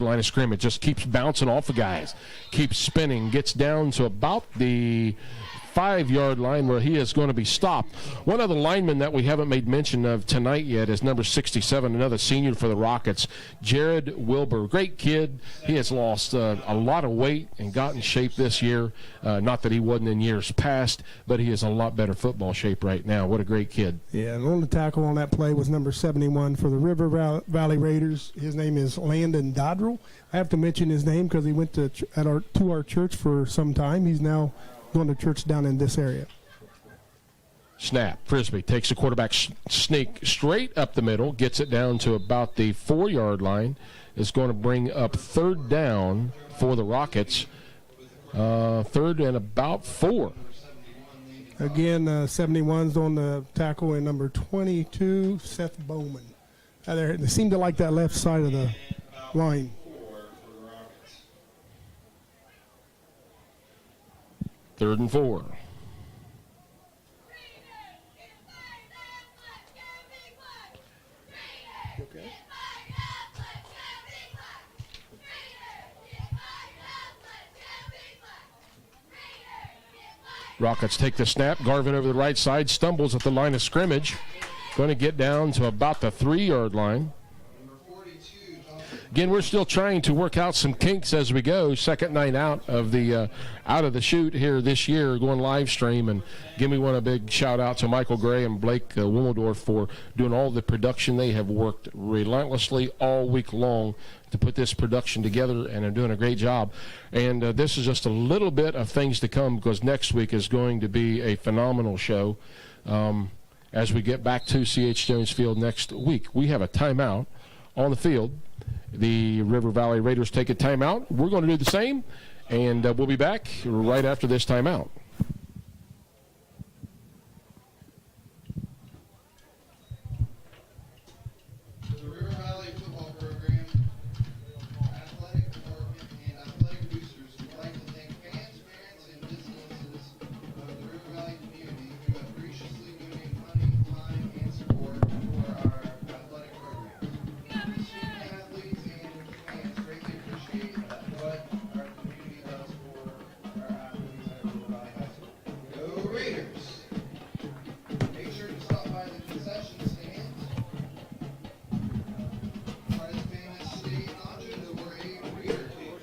line of scrimmage, just keeps bouncing off of guys, keeps spinning, gets down to about the 5-yard line where he is going to be stopped. One other lineman that we haven't made mention of tonight yet is number 67, another senior for the Rockets, Jared Wilbur. Great kid. He has lost a lot of weight and got in shape this year. Not that he wasn't in years past, but he is in a lot better football shape right now. What a great kid. Yeah, and on the tackle on that play was number 71 for the River Valley Raiders. His name is Landon Dodrell. I have to mention his name because he went to our church for some time. He's now going to church down in this area. Snap. Frisbee takes the quarterback sneak straight up the middle, gets it down to about the 4-yard line. Is going to bring up 3rd down for the Rockets. 3rd and about 4. Again, 71's on the tackle, and number 22, Seth Bowman. They seem to like that left side of the line. 3rd and 4. Okay. Rockets take the snap. Garvin over the right side, stumbles at the line of scrimmage. Going to get down to about the 3-yard line. Again, we're still trying to work out some kinks as we go. Second night out of the chute here this year, going live stream. And give me a big shout out to Michael Gray and Blake Wimmeldorf for doing all the production. They have worked relentlessly all week long to put this production together, and they're doing a great job. And this is just a little bit of things to come, because next week is going to be a phenomenal show. As we get back to C.H. Jones Field next week, we have a timeout on the field. The River Valley Raiders take a timeout. We're going to do the same, and we'll be back right after this timeout. The River Valley Football Program, athletic department, and athletic boosters would like to thank fans, parents, and businesses of the River Valley community who have graciously donated money, time, and support for our athletic programs. Student athletes and fans greatly appreciate what our community does for our athletes at River Valley High School. Go Raiders! Make sure to stop by the concession stands. Try the famous state nachos or a Raider cake.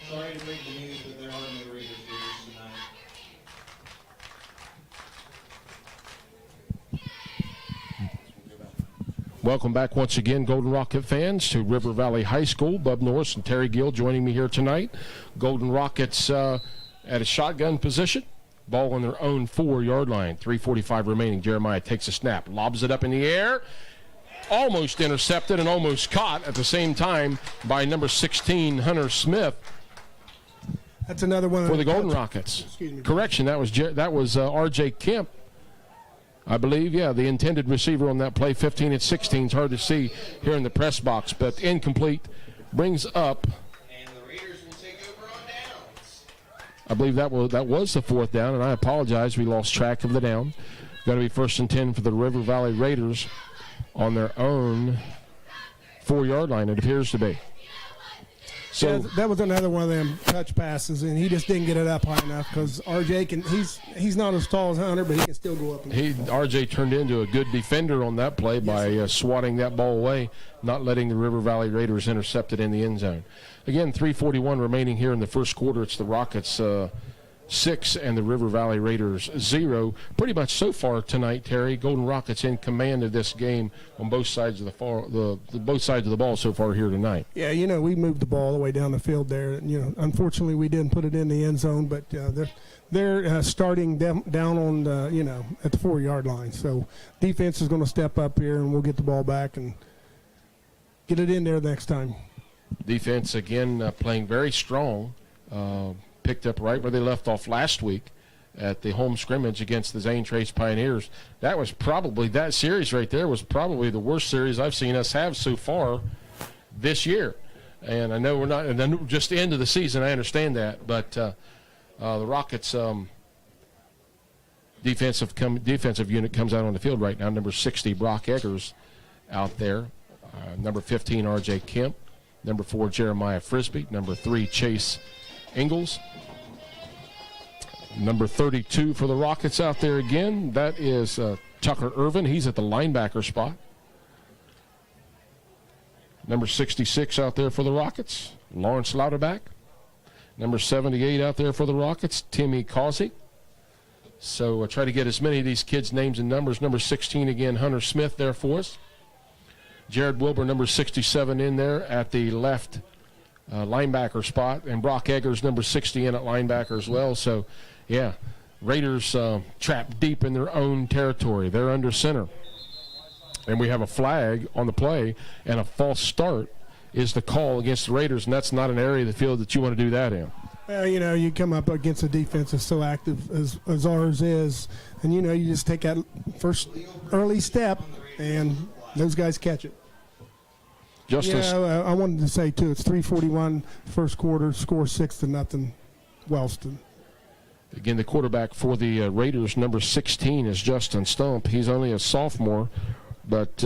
Sorry to break the news, but there are no Raiders viewers tonight. Welcome back once again, Golden Rocket fans, to River Valley High School. Bub Norris and Terry Gill joining me here tonight. Golden Rockets at a shotgun position. Ball on their own 4-yard line. 3:45 remaining. Jeremiah takes a snap, lobs it up in the air. Almost intercepted and almost caught at the same time by number 16, Hunter Smith. That's another one For the Golden Rockets. Correction, that was R.J. Kemp, I believe. Yeah, the intended receiver on that play. 15 and 16 is hard to see here in the press box, but incomplete. Brings up, And the Raiders will take over on downs. I believe that was the 4th down, and I apologize, we lost track of the down. Going to be 1st and 10 for the River Valley Raiders on their own 4-yard line, it appears to be. So yeah, that was another one of them touch passes, and he just didn't get it up high enough because RJ he's not as tall as Hunter, but he can still go up. RJ turned into a good defender on that play by swatting that ball away, not letting the River Valley Raiders intercept it in the end zone. Again, 3:41 remaining here in the first quarter. It's the Rockets 6 and the River Valley Raiders 0. Pretty much so far tonight, Terry, Golden Rockets in command of this game on both sides of both sides of the ball so far here tonight. Yeah, we moved the ball all the way down the field there. And, unfortunately, we didn't put it in the end zone, but they're starting down on at the 4-yard line. So defense is going to step up here, and we'll get the ball back and get it in there next time. Defense again playing very strong. Picked up right where they left off last week. at the home scrimmage against the Zane Trace Pioneers. That series right there was probably the worst series I've seen us have so far this year. And I know we're not, and then just the end of the season, I understand that, but the Rockets defensive unit comes out on the field right now. Number 60, Brock Eggers, out there. Number 15, R.J. Kemp. Number 4, Jeremiah Frisbee. Number 3, Chase Ingalls. Number 32 for the Rockets out there again. That is Tucker Irvin. He's at the linebacker spot. Number 66 out there for the Rockets, Lawrence Lauterback. Number 78 out there for the Rockets, Timmy Causey. So try to get as many of these kids' names and numbers. Number 16 again, Hunter Smith there for us. Jared Wilbur, number 67 in there at the left linebacker spot. And Brock Eggers, number 60 in at linebacker as well. So, yeah, Raiders trapped deep in their own territory. They're under center. And we have a flag on the play, and a false start is the call against the Raiders, and that's not an area of the field that you want to do that in. Well, you come up against a defense that's so active as ours is, and, you just take that first early step, and those guys catch it. I wanted to say, too, it's 3:41 first quarter, score 6-0, Wellston. Again, the quarterback for the Raiders, number 16, is Justin Stump. He's only a sophomore, but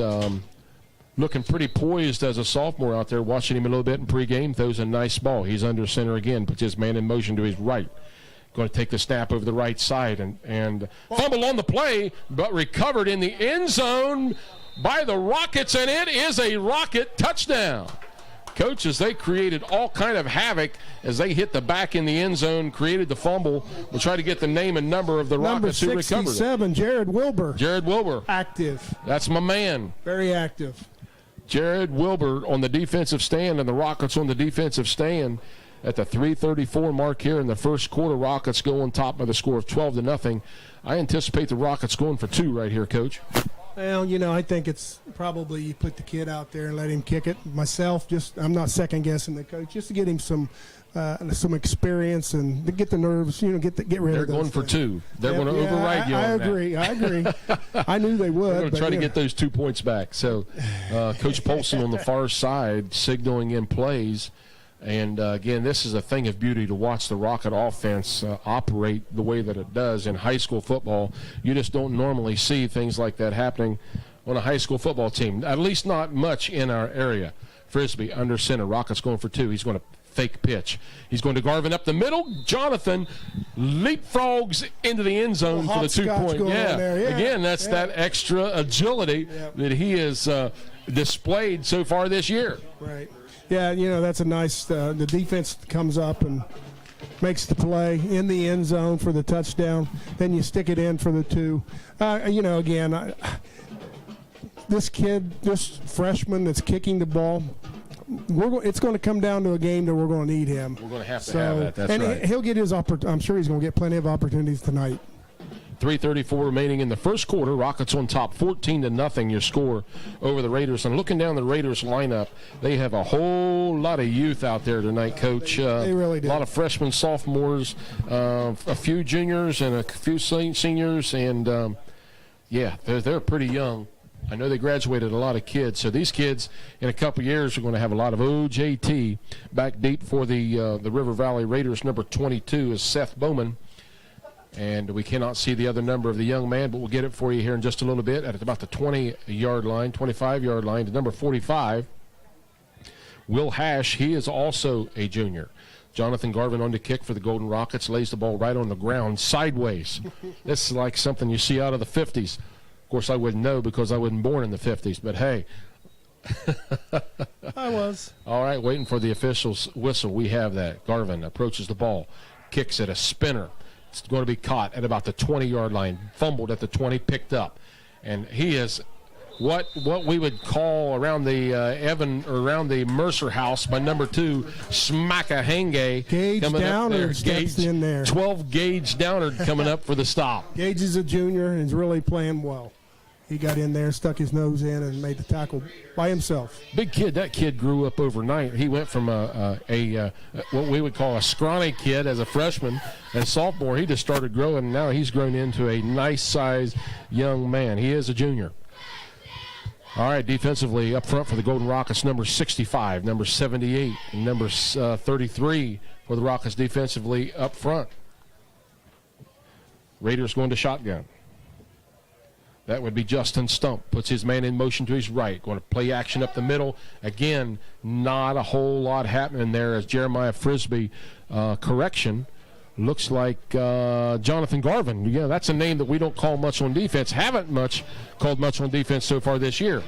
looking pretty poised as a sophomore out there. Watching him a little bit in pregame, throws a nice ball. He's under center again, puts his man in motion to his right. Going to take the snap over the right side and fumble on the play, but recovered in the end zone by the Rockets, and it is a Rocket touchdown. Coaches, they created all kind of havoc as they hit the back in the end zone, created the fumble. We'll try to get the name and number of the Rockets who recovered it. Number 67, Jared Wilbur. Jared Wilbur. Active. That's my man. Very active. Jared Wilbur on the defensive stand, and the Rockets on the defensive stand at the 3:34 mark here in the first quarter. Rockets go on top by the score of 12-0. I anticipate the Rockets going for 2 right here, Coach. Well, I think it's probably you put the kid out there and let him kick it. Myself, I'm not second-guessing the coach, just to get him some experience and to get the nerves, get rid of those. They're going for 2. They're going to override you on that. I agree. I knew they would. They're going to try to get those 2 points back. So Coach Polson on the far side signaling in plays. And, again, this is a thing of beauty to watch the Rocket offense operate the way that it does in high school football. You just don't normally see things like that happening on a high school football team, at least not much in our area. Frisbee under center. Rockets going for 2. He's going to fake pitch. He's going to Garvin up the middle. Jonathan leapfrogs into the end zone for the 2-point. Yeah. Again, that's that extra agility that he has displayed so far this year. Right. Yeah, that's a nice the defense comes up and makes the play in the end zone for the touchdown. Then you stick it in for the 2. This freshman that's kicking the ball, it's going to come down to a game that we're going to need him. We're going to have that. That's right. He'll get his I'm sure he's going to get plenty of opportunities tonight. 3:34 remaining in the first quarter. Rockets on top, 14-0 your score over the Raiders. And looking down the Raiders lineup, they have a whole lot of youth out there tonight, Coach. They really do. A lot of freshmen, sophomores, a few juniors, and a few seniors. And, they're pretty young. I know they graduated a lot of kids. So these kids, in a couple years, are going to have a lot of OJT. Back deep for the River Valley Raiders, number 22 is Seth Bowman. And we cannot see the other number of the young man, but we'll get it for you here in just a little bit at about the 20-yard line, 25-yard line to number 45. Will Hash, he is also a junior. Jonathan Garvin on the kick for the Golden Rockets, lays the ball right on the ground sideways. This is like something you see out of the 50s. Of course, I wouldn't know because I wasn't born in the 50s, but hey. I was. All right, waiting for the official's whistle. We have that. Garvin approaches the ball, kicks it, a spinner. It's going to be caught at about the 20-yard line, fumbled at the 20, picked up. And he is what we would call around the around the Mercer house by number 2, Smack-a-Henge. Gage Downard steps in there. 12 Gage Downard coming up for the stop. Gage is a junior and is really playing well. he got in there, stuck his nose in, and made the tackle by himself. Big kid. That kid grew up overnight. He went from what we would call a scrawny kid as a freshman and sophomore. He just started growing, and now he's grown into a nice-sized young man. He is a junior. All right, defensively up front for the Golden Rockets, number 65, number 78, and number 33 for the Rockets defensively up front. Raiders going to shotgun. That would be Justin Stump. Puts his man in motion to his right. Going to play action up the middle. Again, not a whole lot happening there as Jeremiah Frisbee, correction. Looks like Jonathan Garvin. Yeah, that's a name that we don't call much on defense. Haven't called much on defense so far this year.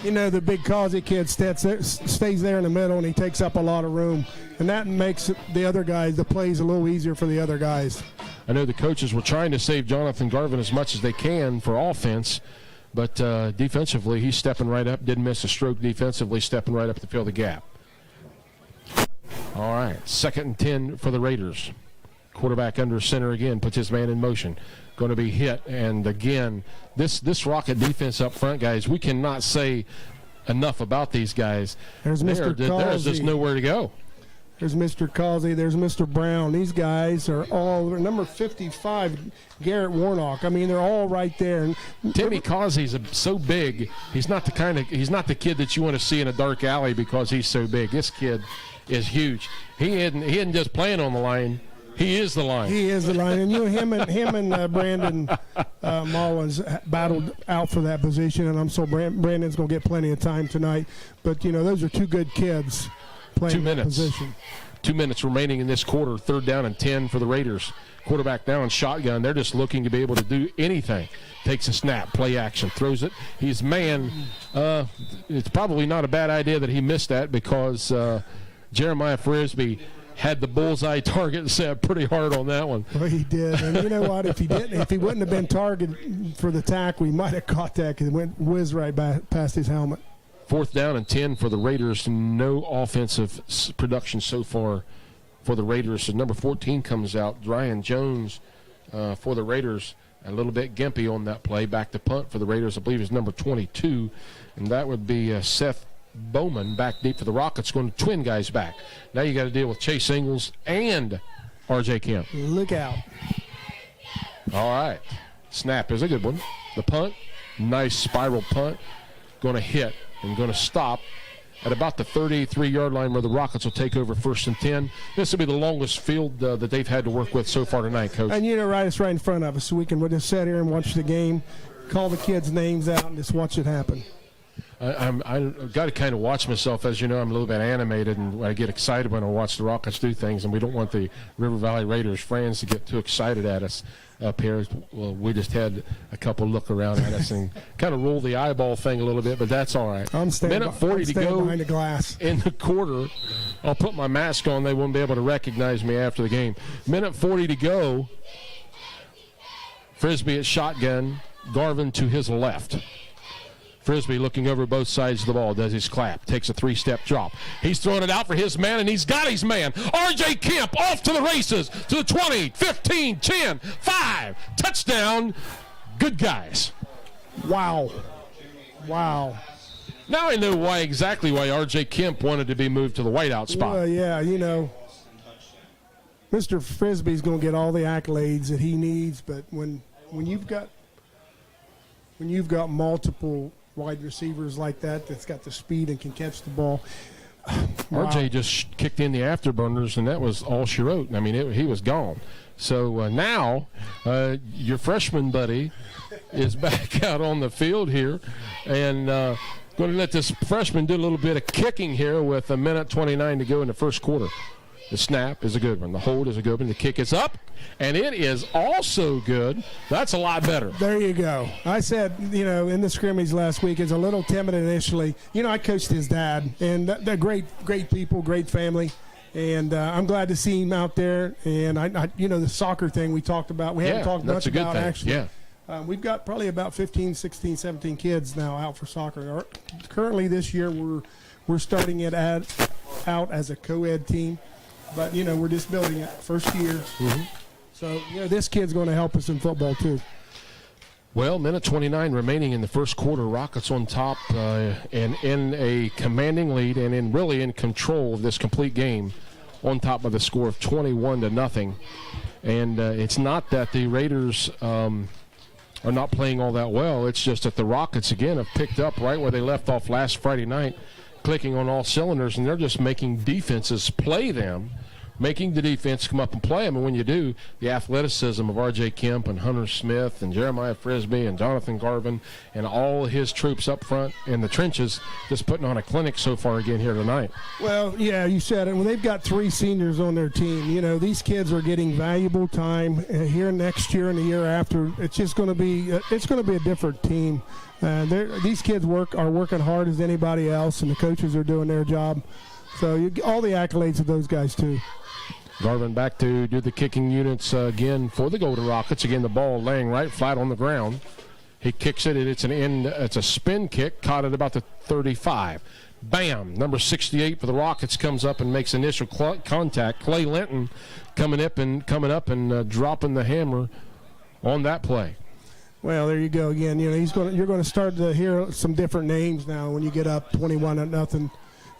You know, the big Causey kid stays there in the middle, and he takes up a lot of room. And that makes the other guys, the plays a little easier for the other guys. I know the coaches were trying to save Jonathan Garvin as much as they can for offense, but defensively, he's stepping right up. Didn't miss a stroke defensively, stepping right up to fill the gap. All right, 2nd and 10 for the Raiders. Quarterback under center again, puts his man in motion. Going to be hit, and again, this Rocket defense up front, guys, we cannot say enough about these guys. There's Mr. There's just nowhere to go. There's Mr. Causey. There's Mr. Brown. These guys are all number 55, Garrett Warnock. I mean, they're all right there. And Timmy Causey's so big. He's not the kid that you want to see in a dark alley because he's so big. This kid is huge. He isn't just playing on the line. He is the line. He is the line. And him and Brandon Mullins battled out for that position, and I'm so Brandon's going to get plenty of time tonight. But those are two good kids playing 2 minutes. that position. 2 minutes remaining in this quarter. 3rd down and 10 for the Raiders. Quarterback now in shotgun. They're just looking to be able to do anything. Takes a snap, play action, throws it. He's man. It's probably not a bad idea that he missed that because Jeremiah Frisbee had the bullseye target set pretty hard on that one. Well, he did. And you know what? If he wouldn't have been targeted for the tackle, he might have caught that because it went whiz right past his helmet. 4th down and 10 for the Raiders. No offensive production so far for the Raiders. So number 14 comes out. Ryan Jones for the Raiders. A little bit gimpy on that play. Back to punt for the Raiders. I believe is number 22. And that would be Seth Bowman back deep for the Rockets, going to twin guys back. Now you got to deal with Chase Ingles and R.J. Kemp. Look out. All right. Snap is a good one. The punt, nice spiral punt. Going to hit and going to stop at about the 33-yard line where the Rockets will take over 1st and 10. This will be the longest field that they've had to work with so far tonight, Coach. And it's right in front of us, so we'll just sit here and watch the game, call the kids' names out, and just watch it happen. I've got to kind of watch myself. As you know, I'm a little bit animated, and I get excited when I watch the Rockets do things, and we don't want the River Valley Raiders fans to get too excited at us up here. Well, we just had a couple look around at us and kind of roll the eyeball thing a little bit, but that's all right. Minute 40 to go behind the glass. In the quarter. I'll put my mask on. They won't be able to recognize me after the game. Minute 40 to go. Frisbee at shotgun. Garvin to his left. Frisbee looking over both sides of the ball, does his clap, takes a 3-step drop. He's throwing it out for his man, and he's got his man. R.J. Kemp off to the races, to the 20, 15, 10, 5. Touchdown. Good guys. Wow. Now I know exactly why R.J. Kemp wanted to be moved to the whiteout spot. Well, yeah, Mr. Frisbee's going to get all the accolades that he needs, but when you've got multiple wide receivers like that's got the speed and can catch the ball. Wow. RJ just kicked in the afterburners, and that was all she wrote. I mean, he was gone. So now your freshman buddy is back out on the field here, and going to let this freshman do a little bit of kicking here with 1:29 to go in the first quarter. The snap is a good one. The hold is a good one. The kick is up, and it is also good. That's a lot better. There you go. I said, in the scrimmage last week, it's a little timid initially. I coached his dad, and they're great people, great family. And I'm glad to see him out there. And, the soccer thing we talked about, we haven't talked much about, actually. Yeah. We've got probably about 15, 16, 17 kids now out for soccer. Currently this year, we're starting it out as a co-ed team. But, we're just building it first year. Mm-hmm. So, this kid's going to help us in football, too. Well, minute 29 remaining in the first quarter. Rockets on top and in a commanding lead and really in control of this complete game, on top of the score of 21-0. And it's not that the Raiders are not playing all that well. It's just that the Rockets, again, have picked up right where they left off last Friday night, clicking on all cylinders, and they're just making defenses play them, making the defense come up and play them. And when you do, the athleticism of R.J. Kemp and Hunter Smith and Jeremiah Frisbee and Jonathan Garvin and all his troops up front in the trenches just putting on a clinic so far again here tonight. Well, yeah, you said it. Well, they've got 3 seniors on their team. You know, these kids are getting valuable time here next year and the year after. It's just going to be a different team. These kids are working hard as anybody else, and the coaches are doing their job. So all the accolades of those guys too. Garvin back to do the kicking units again for the Golden Rockets. Again, the ball laying right flat on the ground. He kicks it, and it's a spin kick, caught at about the 35. Bam! Number 68 for the Rockets comes up and makes initial contact. Clay Linton coming up and dropping the hammer on that play. Well, there you go again. You know, you're going to start to hear some different names now when you get up 21-0.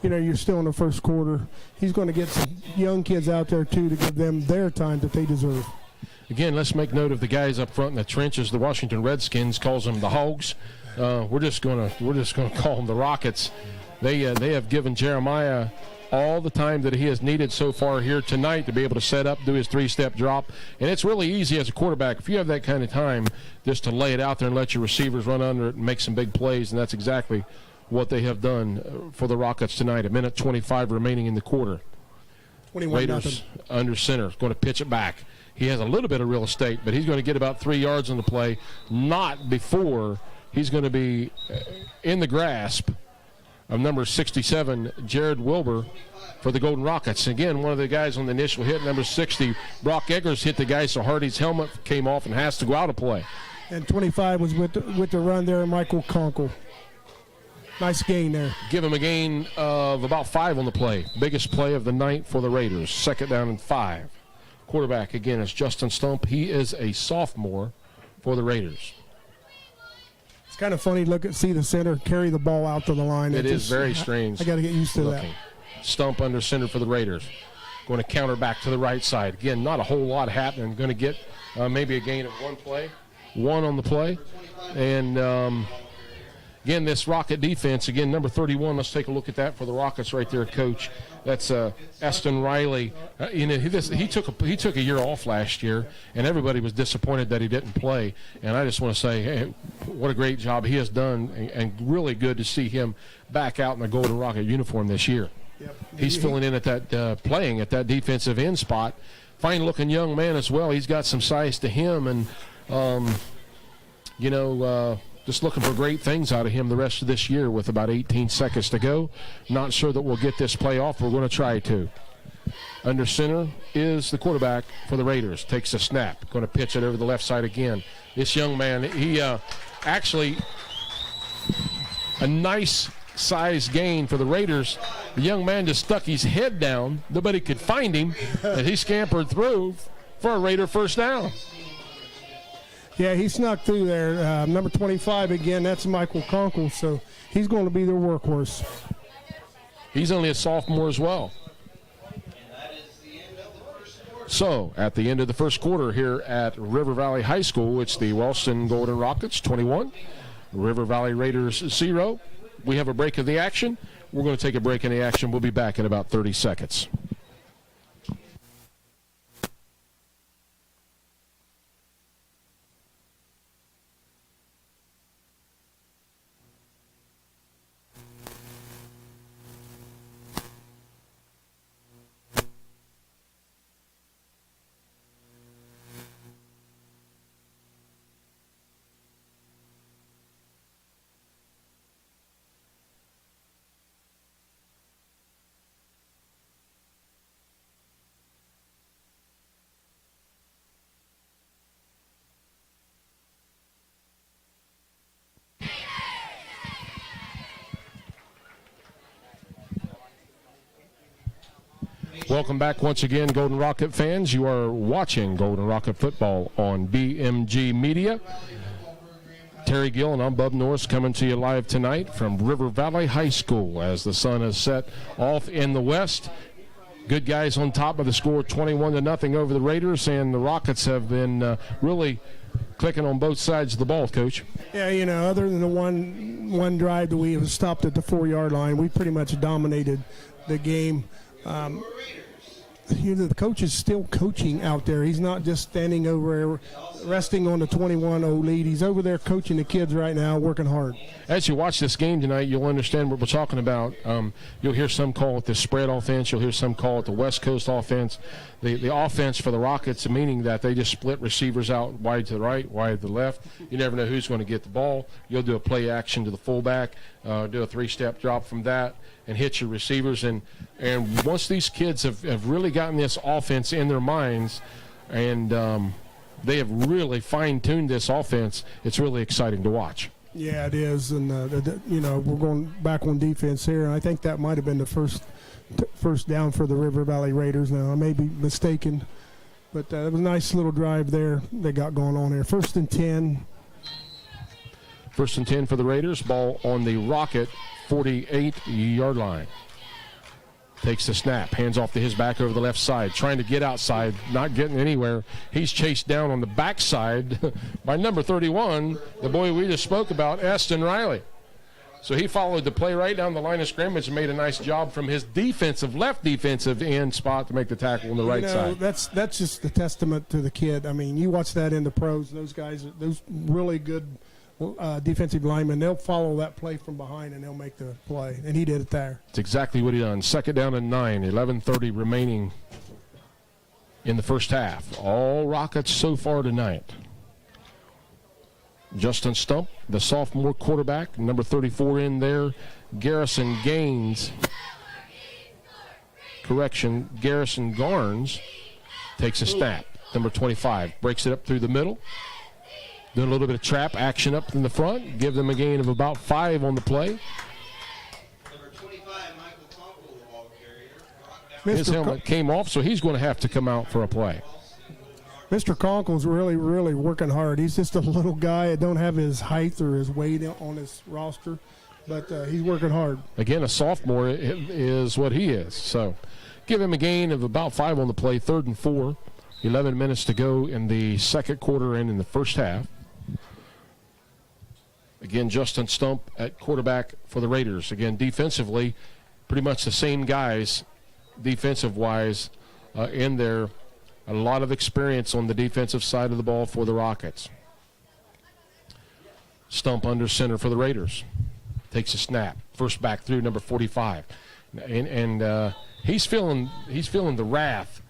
You know, you're still in the first quarter. He's going to get some young kids out there, too, to give them their time that they deserve. Again, let's make note of the guys up front in the trenches. The Washington Redskins calls them the Hogs. We're just going to call them the Rockets. They have given Jeremiah all the time that he has needed so far here tonight to be able to set up, do his 3-step drop. And it's really easy as a quarterback, if you have that kind of time, just to lay it out there and let your receivers run under it and make some big plays, and that's exactly what they have done for the Rockets tonight. A minute 25 remaining in the quarter. Raiders under center, going to pitch it back. He has a little bit of real estate, but he's going to get about 3 yards on the play, not before he's going to be in the grasp of number 67, Jared Wilbur, for the Golden Rockets. Again, one of the guys on the initial hit, number 60, Brock Eggers, hit the guy so hard his helmet came off and has to go out of play. And 25 was with the run there, Michael Conkle. Nice gain there. Give him a gain of about 5 on the play. Biggest play of the night for the Raiders. 2nd down and 5. Quarterback, again, is Justin Stump. He is a sophomore for the Raiders. It's kind of funny to see the center carry the ball out to the line. It is very strange. I got to get used to that. Stump under center for the Raiders. Going to counter back to the right side. Again, not a whole lot happening. Going to get maybe a gain of 1 on the play. And again, this Rocket defense, again, number 31, let's take a look at that for the Rockets right there, Coach. That's Eston Riley. He took a year off last year, and everybody was disappointed that he didn't play. And I just want to say, hey, what a great job he has done, and really good to see him back out in the Golden Rocket uniform this year. Yep. He's filling in at that, playing at that defensive end spot. Fine-looking young man as well. He's got some size to him, and, just looking for great things out of him the rest of this year with about 18 seconds to go. Not sure that we'll get this play off. We're going to try to. Under center is the quarterback for the Raiders. Takes a snap. Going to pitch it over the left side again. This young man, he actually a nice size gain for the Raiders. The young man just stuck his head down. Nobody could find him, and he scampered through for a Raider first down. Yeah, he snuck through there. Number 25 again, that's Michael Conkle, so he's going to be their workhorse. He's only a sophomore as well. So, at the end of the first quarter here at River Valley High School, it's the Wellston Golden Rockets 21, River Valley Raiders 0. We have a break of the action. We're going to take a break in the action. We'll be back in about 30 seconds. Welcome back once again, Golden Rocket fans. You are watching Golden Rocket football on BMG Media. Terry Gill and I'm Bub Norris coming to you live tonight from River Valley High School as the sun has set off in the west. Good guys on top of the score, 21-0 over the Raiders, and the Rockets have been really clicking on both sides of the ball, Coach. Yeah, you know, other than the one drive that we stopped at the 4-yard line, we pretty much dominated the game. You know, the coach is still coaching out there. He's not just standing over resting on the 21-0 lead. He's over there coaching the kids right now, working hard. As you watch this game tonight, you'll understand what we're talking about. You'll hear some call it the spread offense. You'll hear some call it the West Coast offense. The offense for the Rockets, meaning that they just split receivers out wide to the right, wide to the left. You never know who's going to get the ball. You'll do a play action to the fullback, do a three-step drop from that, and hit your receivers. And once these kids have really gotten this offense in their minds and they have really fine-tuned this offense, it's really exciting to watch. Yeah, it is. And, you know, we're going back on defense here. And I think that might have been the first down for the River Valley Raiders. Now, I may be mistaken. But it was a nice little drive there they got going on here. 1st and 10. 1st and 10 for the Raiders. Ball on the Rocket 48-yard line. Takes the snap, hands off to his back over the left side, trying to get outside, not getting anywhere. He's chased down on the backside by number 31, the boy we just spoke about, Aston Riley. So he followed the play right down the line of scrimmage and made a nice job from his left defensive end spot to make the tackle on the right side. That's just a testament to the kid. I mean, you watch that in the pros, those guys, those really good defensive linemen, they'll follow that play from behind and they'll make the play, and he did it there. It's exactly what he done. 2nd down and 9, 11:30 remaining in the first half. All Rockets so far tonight. Justin Stump, the sophomore quarterback, number 34 in there. Garrison Garnes takes a snap. Number 25 breaks it up through the middle. Doing a little bit of trap action up in the front. Give them a gain of about 5 on the play. Number 25, Michael Conkle, the ball carrier. His helmet came off, so he's going to have to come out for a play. Mr. Conkle's really, really working hard. He's just a little guy that don't have his height or his weight on his roster, but he's working hard. Again, a sophomore is what he is. So give him a gain of about 5 on the play. 3rd and 4. 11 minutes to go in the second quarter and in the first half. Again, Justin Stump at quarterback for the Raiders. Again, defensively, pretty much the same guys defensive-wise in there. A lot of experience on the defensive side of the ball for the Rockets. Stump under center for the Raiders. Takes a snap. First back through, number 45. And he's feeling the wrath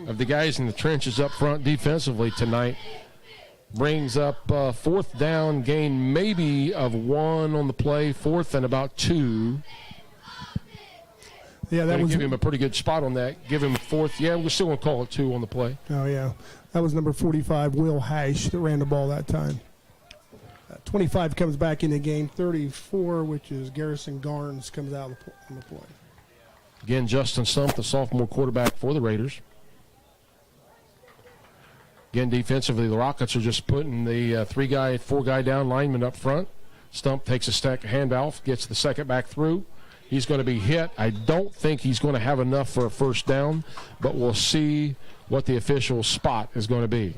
of the guys in the trenches up front defensively tonight. Brings up 4th down, gain maybe of 1 on the play, 4th and about 2. Yeah, that was give him a pretty good spot on that. Give him 4th. Yeah, we're still going to call it 2 on the play. Oh, yeah. That was number 45, Will Hash, that ran the ball that time. 25 comes back in the game. 34, which is Garrison Garnes, comes out on the play. Again, Justin Stump, the sophomore quarterback for the Raiders. Again, defensively, the Rockets are just putting the 4-guy down lineman up front. Stump takes a handoff, gets the second back through. He's going to be hit. I don't think he's going to have enough for a first down, but we'll see what the official spot is going to be.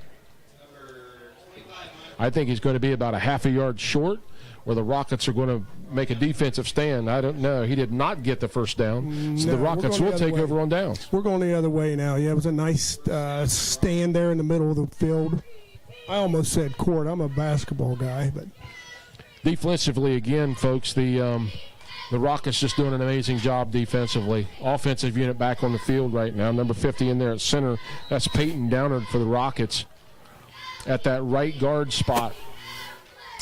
I think he's going to be about a half a yard short, where the Rockets are going to make a defensive stand. I don't know. He did not get the first down, so the Rockets will take over on downs. We're going the other way now. Yeah, it was a nice stand there in the middle of the field. I almost said court. I'm a basketball guy, but defensively, again, folks, the Rockets just doing an amazing job defensively. Offensive unit back on the field right now. Number 50 in there at center. That's Peyton Downard for the Rockets at that right guard spot.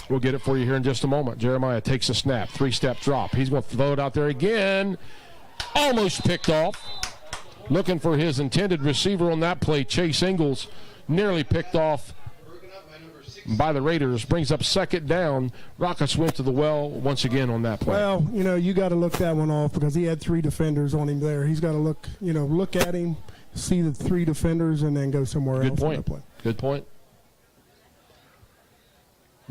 We'll get it for you here in just a moment. Jeremiah takes a snap, 3-step drop. He's going to throw it out there again. Almost picked off. Looking for his intended receiver on that play. Chase Ingalls nearly picked off by the Raiders. Brings up 2nd down. Rockets went to the well once again on that play. Well, you know, you got to look that one off because he had 3 defenders on him there. He's got to look at him, see the 3 defenders, and then go somewhere else. Good point. Good point.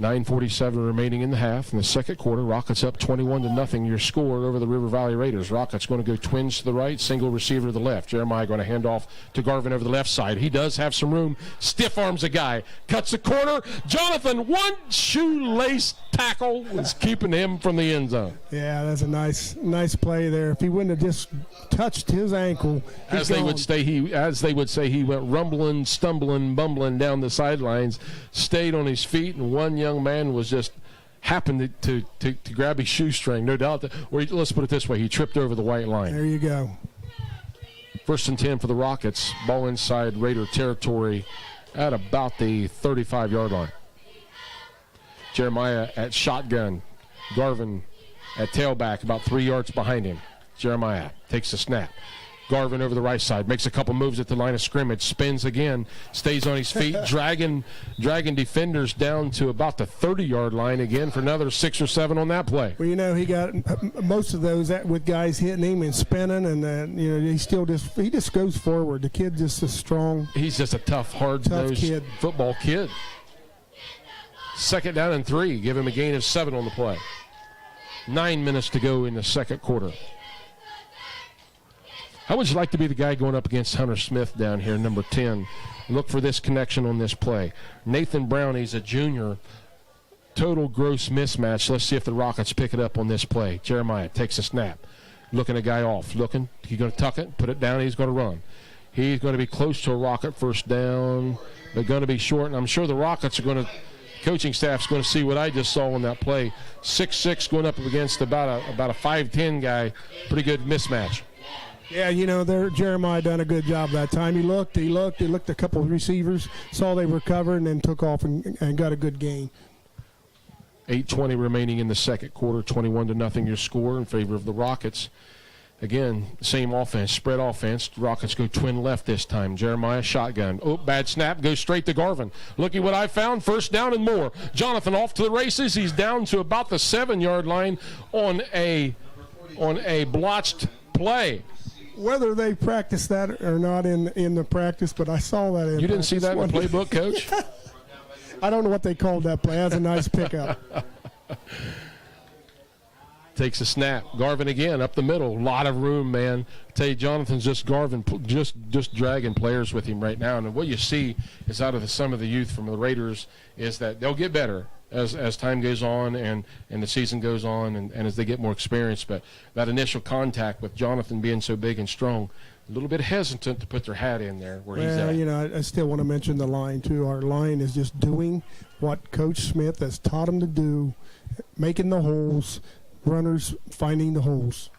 9:47 remaining in the half. In the second quarter, Rockets up 21-0. Your score over the River Valley Raiders. Rockets going to go twins to the right, single receiver to the left. Jeremiah going to hand off to Garvin over the left side. He does have some room. Stiff arms a guy. Cuts the corner. Jonathan, one shoelace tackle was keeping him from the end zone. Yeah, that's a nice play there. If he wouldn't have just touched his ankle, as they would say, he went rumbling, stumbling, bumbling down the sidelines, stayed on his feet, and one young man was just happened to grab his shoestring, no doubt. Or let's put it this way, he tripped over the white line. There you go. 1st and 10 for the Rockets. Ball inside Raider territory at about the 35-yard line. Jeremiah at shotgun. Garvin at tailback about 3 yards behind him. Jeremiah takes the snap. Garvin over the right side, makes a couple moves at the line of scrimmage, spins again, stays on his feet, dragging defenders down to about the 30-yard line again for another 6 or 7 on that play. Well, he got most of those with guys hitting him and spinning, and he just goes forward. The kid just is strong. He's just a tough, hard-nosed football kid. 2nd down and 3. Give him a gain of 7 on the play. 9 minutes to go in the second quarter. How would you like to be the guy going up against Hunter Smith down here, number 10? Look for this connection on this play. Nathan Brown, he's a junior. Total gross mismatch. Let's see if the Rockets pick it up on this play. Jeremiah takes a snap. Looking a guy off. Looking. He's going to tuck it, put it down. He's going to run. He's going to be close to a Rocket first down. They're going to be short, and I'm sure the Rockets are going to – coaching staff's going to see what I just saw on that play. 6'6", going up against about a 5'10" guy. Pretty good mismatch. Yeah, Jeremiah done a good job that time. He looked a couple of receivers, saw they were covered, and then took off and got a good gain. 8:20 remaining in the second quarter, 21-0 your score in favor of the Rockets. Again, same offense, spread offense. The Rockets go twin left this time. Jeremiah shotgun. Oh, bad snap, goes straight to Garvin. Look at what I found, 1st down and more. Jonathan off to the races. He's down to about the 7-yard line on a blotched play. Whether they practice that or not in the practice, but I saw that in You didn't see that in the playbook, Coach? I don't know what they called that play. That's a nice pickup. Takes a snap. Garvin again up the middle. A lot of room, man. I tell you, Jonathan's just dragging players with him right now. And what you see is out of some of the youth from the Raiders is that they'll get better as time goes on and the season goes on and as they get more experience. But that initial contact with Jonathan being so big and strong, a little bit hesitant to put their hat in there where he's at. I still want to mention the line, too. Our line is just doing what Coach Smith has taught them to do, making the holes, runners finding the holes.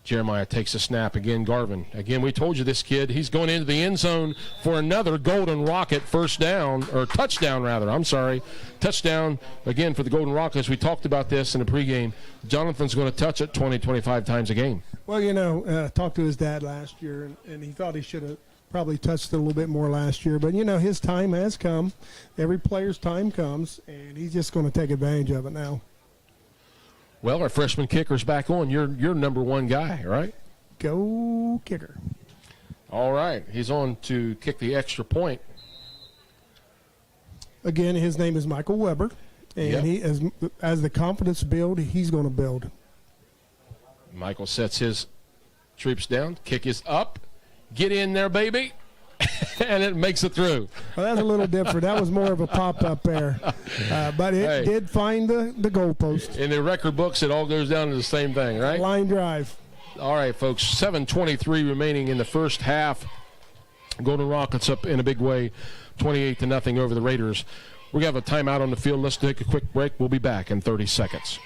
Jeremiah takes a snap. Again, Garvin. Again, we told you this kid. He's going into the end zone for another Golden Rocket touchdown, rather. I'm sorry. Touchdown, again, for the Golden Rockets. We talked about this in the pregame. Jonathan's going to touch it 20, 25 times a game. Well, I talked to his dad last year, and he thought he should have probably touched it a little bit more last year. But, his time has come. Every player's time comes, and he's just going to take advantage of it now. Well, our freshman kicker's back on. You're number one guy, right? Go kicker. All right. He's on to kick the extra point. Again, his name is Michael Weber. And he, as the confidence build, he's going to build. Michael sets his troops down. Kick is up. Get in there, baby. And it makes it through. Well, that's a little different. That was more of a pop-up there. But it did find the goalpost. In the record books, it all goes down to the same thing, right? Line drive. All right, folks, 7:23 remaining in the first half. Golden Rockets up in a big way, 28-0 over the Raiders. We're going to have a timeout on the field. Let's take a quick break. We'll be back in 30 seconds.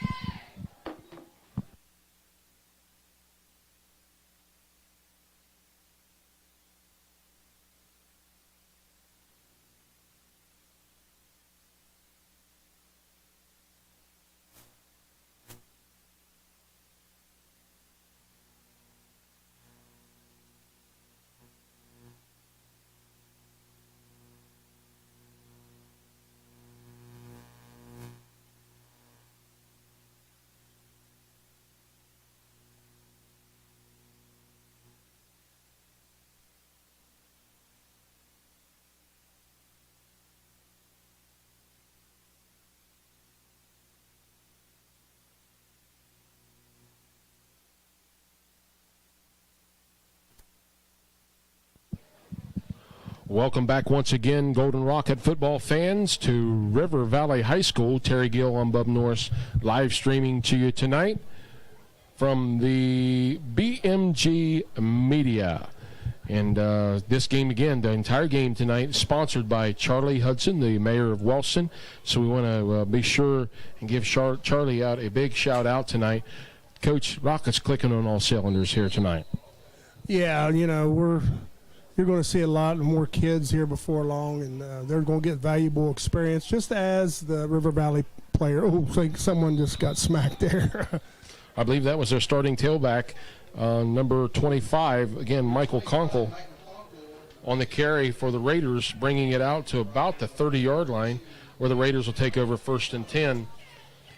Welcome back once again, Golden Rocket football fans, to River Valley High School. Terry Gill on Bub Norris live streaming to you tonight from the BMG Media. And this game, again, the entire game tonight is sponsored by Charlie Hudson, the mayor of Wellston. So we want to be sure and give Charlie out a big shout out tonight. Coach, Rockets clicking on all cylinders here tonight. Yeah, you know, you're going to see a lot more kids here before long, and they're going to get valuable experience, just as the River Valley player. Oh, I think someone just got smacked there. I believe that was their starting tailback, number 25. Again, Michael Conkle on the carry for the Raiders, bringing it out to about the 30-yard line, where the Raiders will take over 1st and 10.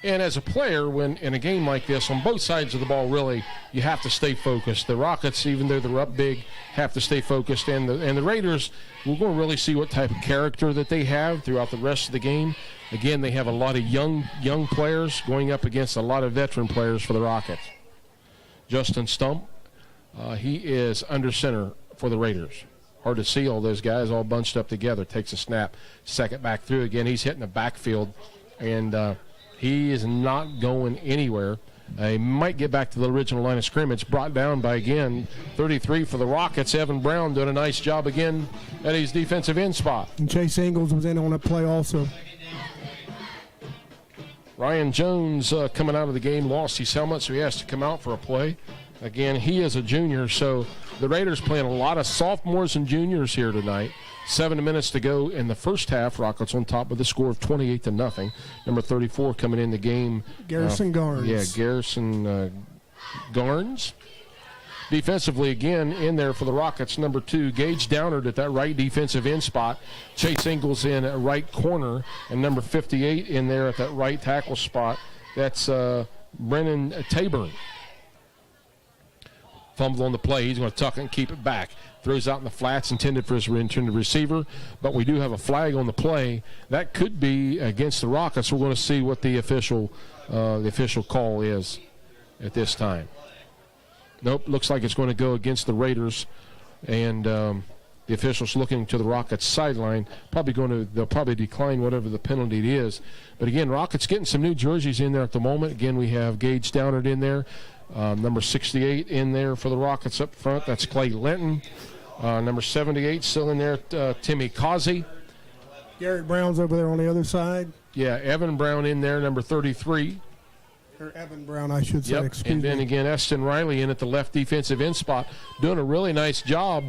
And as a player, when in a game like this, on both sides of the ball, really, you have to stay focused. The Rockets, even though they're up big, have to stay focused. And the Raiders, we're going to really see what type of character that they have throughout the rest of the game. Again, they have a lot of young players going up against a lot of veteran players for the Rockets. Justin Stump, he is under center for the Raiders. Hard to see all those guys all bunched up together. Takes a snap, second back through again. He's hitting the backfield, and he is not going anywhere. He might get back to the original line of scrimmage. Brought down by, again, 33 for the Rockets. Evan Brown doing a nice job again at his defensive end spot. And Chase Ingalls was in on a play also. Ryan Jones coming out of the game, lost his helmet, so he has to come out for a play. Again, he is a junior, so the Raiders playing a lot of sophomores and juniors here tonight. 7 minutes to go in the first half. Rockets on top with a score of 28-0. Number 34 coming in the game. Garrison Garnes. Yeah, Garrison Garnes. Defensively, again, in there for the Rockets, number 2, Gage Downard at that right defensive end spot. Chase Ingalls in at right corner, and number 58 in there at that right tackle spot. That's Brennan Taburn. Fumble on the play. He's going to tuck it and keep it back. Throws out in the flats, intended for his intended receiver. But we do have a flag on the play. That could be against the Rockets. We're going to see what the official call is at this time. Nope, looks like it's going to go against the Raiders. And the officials looking to the Rockets sideline. They'll probably decline whatever the penalty is. But again, Rockets getting some new jerseys in there at the moment. Again, we have Gage Downard in there. Number 68 in there for the Rockets up front. That's Clay Linton. Number 78 still in there, Timmy Causey. Garrett Brown's over there on the other side. Yeah, Evan Brown in there, number 33. Or Evan Brown, I should say. Yep. Excuse and then me. again, Eston Riley in at the left defensive end spot, doing a really nice job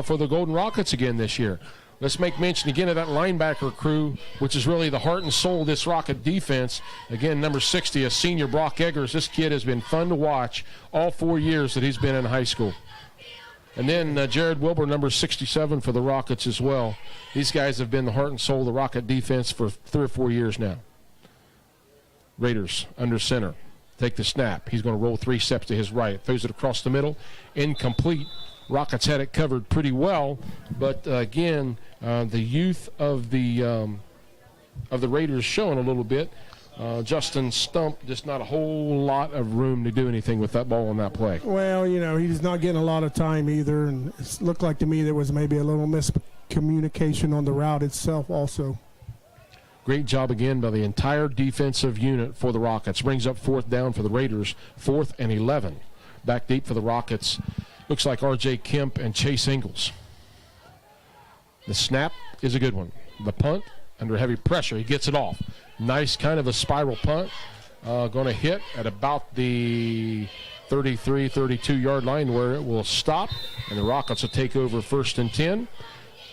for the Golden Rockets again this year. Let's make mention again of that linebacker crew, which is really the heart and soul of this Rocket defense. Again, number 60, a senior, Brock Eggers. This kid has been fun to watch all 4 years that he's been in high school. And then Jared Wilbur, number 67 for the Rockets as well. These guys have been the heart and soul of the Rocket defense for 3 or 4 years now. Raiders under center. Take the snap. He's going to roll 3 steps to his right. Throws it across the middle. Incomplete. Rockets had it covered pretty well, but again, the youth of the Raiders showing a little bit. Justin Stump, just not a whole lot of room to do anything with that ball on that play. Well, you know, he's not getting a lot of time either, and it looked like to me there was maybe a little miscommunication on the route itself also. Great job again by the entire defensive unit for the Rockets. Brings up 4th down for the Raiders, 4th and 11. Back deep for the Rockets. Looks like R.J. Kemp and Chase Ingalls. The snap is a good one. The punt, under heavy pressure, he gets it off. Nice kind of a spiral punt. Going to hit at about the 33, 32-yard line where it will stop, and the Rockets will take over 1st and 10.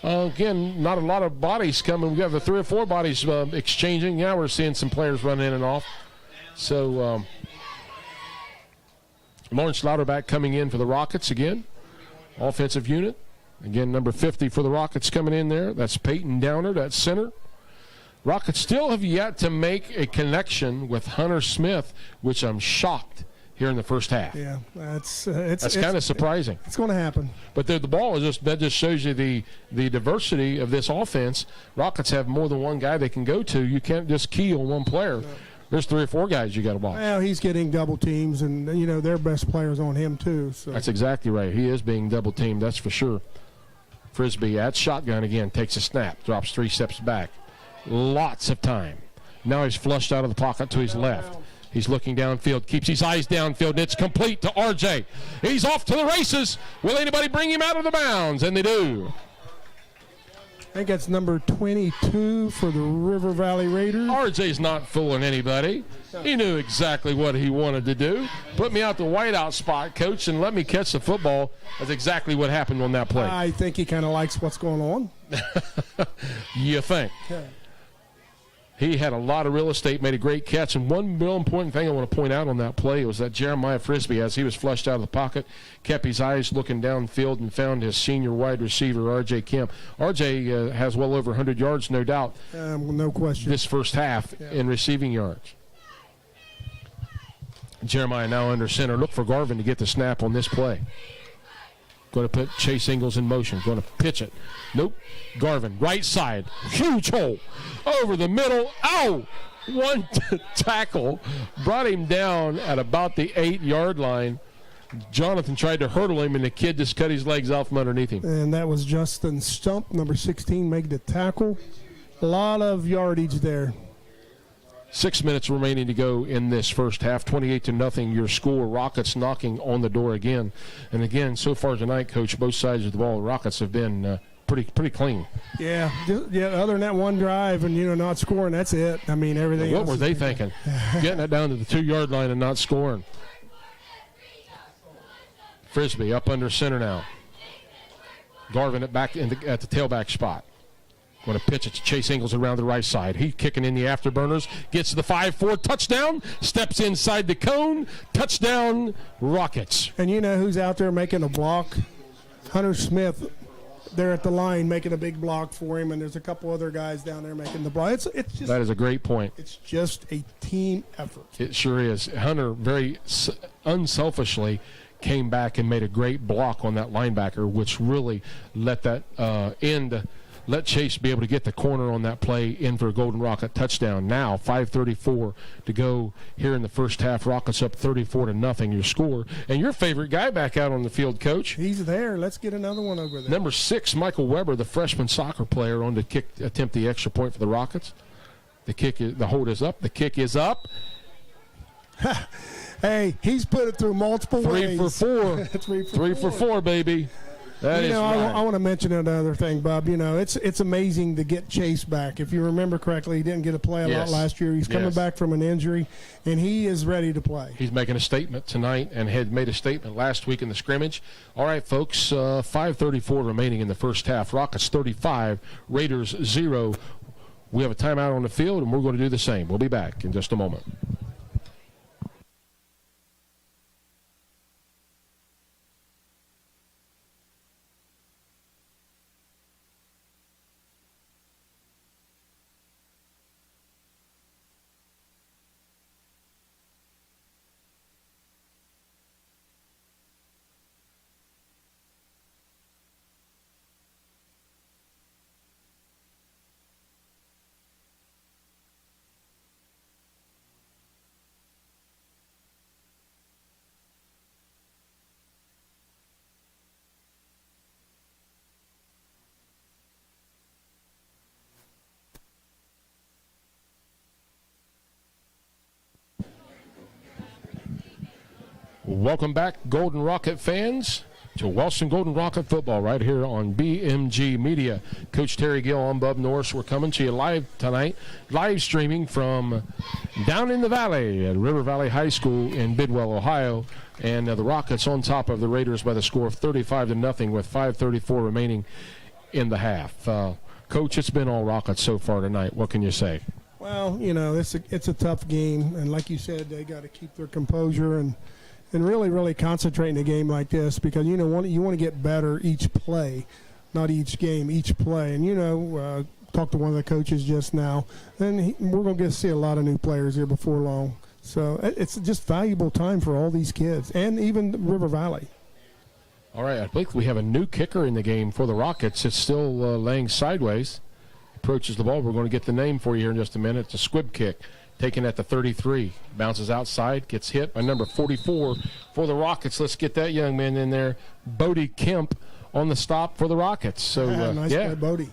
Again, not a lot of bodies coming. We have the 3 or 4 bodies exchanging. Yeah, we're seeing some players run in and off. So Lawrence Louderback coming in for the Rockets again. Offensive unit. Again, number 50 for the Rockets coming in there. That's Peyton Downard at center. Rockets still have yet to make a connection with Hunter Smith, which I'm shocked here in the first half. Yeah, that's kind of surprising. It's going to happen. But the ball is that just shows you the diversity of this offense. Rockets have more than one guy they can go to. You can't just key on one player. No. There's 3 or 4 guys you got to watch. Well, he's getting double teams, and you know their best players on him too. So that's exactly right. He is being double teamed. That's for sure. Frisbee at shotgun again, takes a snap, drops 3 steps back. Lots of time. Now he's flushed out of the pocket to his left. He's looking downfield, keeps his eyes downfield, and it's complete to RJ. He's off to the races. Will anybody bring him out of the bounds? And they do. I think that's number 22 for the River Valley Raiders. RJ's not fooling anybody. He knew exactly what he wanted to do. Put me out the whiteout spot, coach, and let me catch the football. That's exactly what happened on that play. I think he kind of likes what's going on. You think? Yeah. He had a lot of real estate, made a great catch, and one real important thing I want to point out on that play was that Jeremiah Frisbee, as he was flushed out of the pocket, kept his eyes looking downfield and found his senior wide receiver, R.J. Kemp. R.J. has well over 100 yards, no doubt, No question. this first half in receiving yards. Jeremiah now under center. Look for Garvin to get the snap on this play. Going to put Chase Ingalls in motion. Going to pitch it. Nope. Garvin, right side. Huge hole. Over the middle. Ow! One tackle. Brought him down at about the 8-yard line. Jonathan tried to hurdle him, and the kid just cut his legs out from underneath him. And that was Justin Stump, number 16, making the tackle. A lot of yardage there. 6 minutes remaining to go in this first half. 28-0 your score. Rockets knocking on the door again. And again, so far tonight, Coach, both sides of the ball, Rockets have been pretty clean. Yeah. Other than that one drive and not scoring, that's it. I mean, everything What else were they thinking? Getting it down to the 2-yard line and not scoring. Frisbee up under center now. Garvin at the tailback spot. Going to pitch it to Chase Ingalls around the right side. He's kicking in the afterburners. Gets to the 5-4 touchdown. Steps inside the cone. Touchdown, Rockets. And you know who's out there making a block? Hunter Smith. They're at the line making a big block for him, and there's a couple other guys down there making the block. It's just That is a great point. It's just a team effort. It sure is. Hunter very unselfishly came back and made a great block on that linebacker, which really let that let Chase be able to get the corner on that play in for a Golden Rocket touchdown. Now 5:34 to go here in the first half. Rockets up 34-0 your score. And your favorite guy back out on the field, Coach. He's there. Let's get another one over there. Number 6, Michael Weber, the freshman soccer player, on to attempt the extra point for the Rockets. The hold is up. The kick is up. Hey, he's put it through multiple ways. 3 for 4. 3 for 4, baby. That is right. I want to mention another thing, Bob. It's amazing to get Chase back. If you remember correctly, he didn't get to play a lot last year. He's coming back from an injury, and he is ready to play. He's making a statement tonight and had made a statement last week in the scrimmage. All right, folks, 5:34 remaining in the first half. Rockets 35, Raiders 0. We have a timeout on the field, and we're going to do the same. We'll be back in just a moment. Welcome back, Golden Rocket fans, to Wellston Golden Rocket football right here on BMG Media. Coach Terry Gill, I'm Bub Norris. We're coming to you live tonight, live streaming from down in the valley at River Valley High School in Bidwell, Ohio. And the Rockets on top of the Raiders by the score of 35-0 with 5:34 remaining in the half. Coach, it's been all Rockets so far tonight. What can you say? Well, it's a tough game, and like you said, they got to keep their composure and really, really concentrate in a game like this because, you want to get better each play, not each game, each play. And, talked to one of the coaches just now, and we're going to get to see a lot of new players here before long. So it's just valuable time for all these kids and even River Valley. All right, I believe we have a new kicker in the game for the Rockets. It's still laying sideways. Approaches the ball. We're going to get the name for you here in just a minute. It's a squib kick. Taken at the 33, bounces outside, gets hit by number 44 for the Rockets. Let's get that young man in there. Bodie Kemp on the stop for the Rockets. So, nice play, Bodie.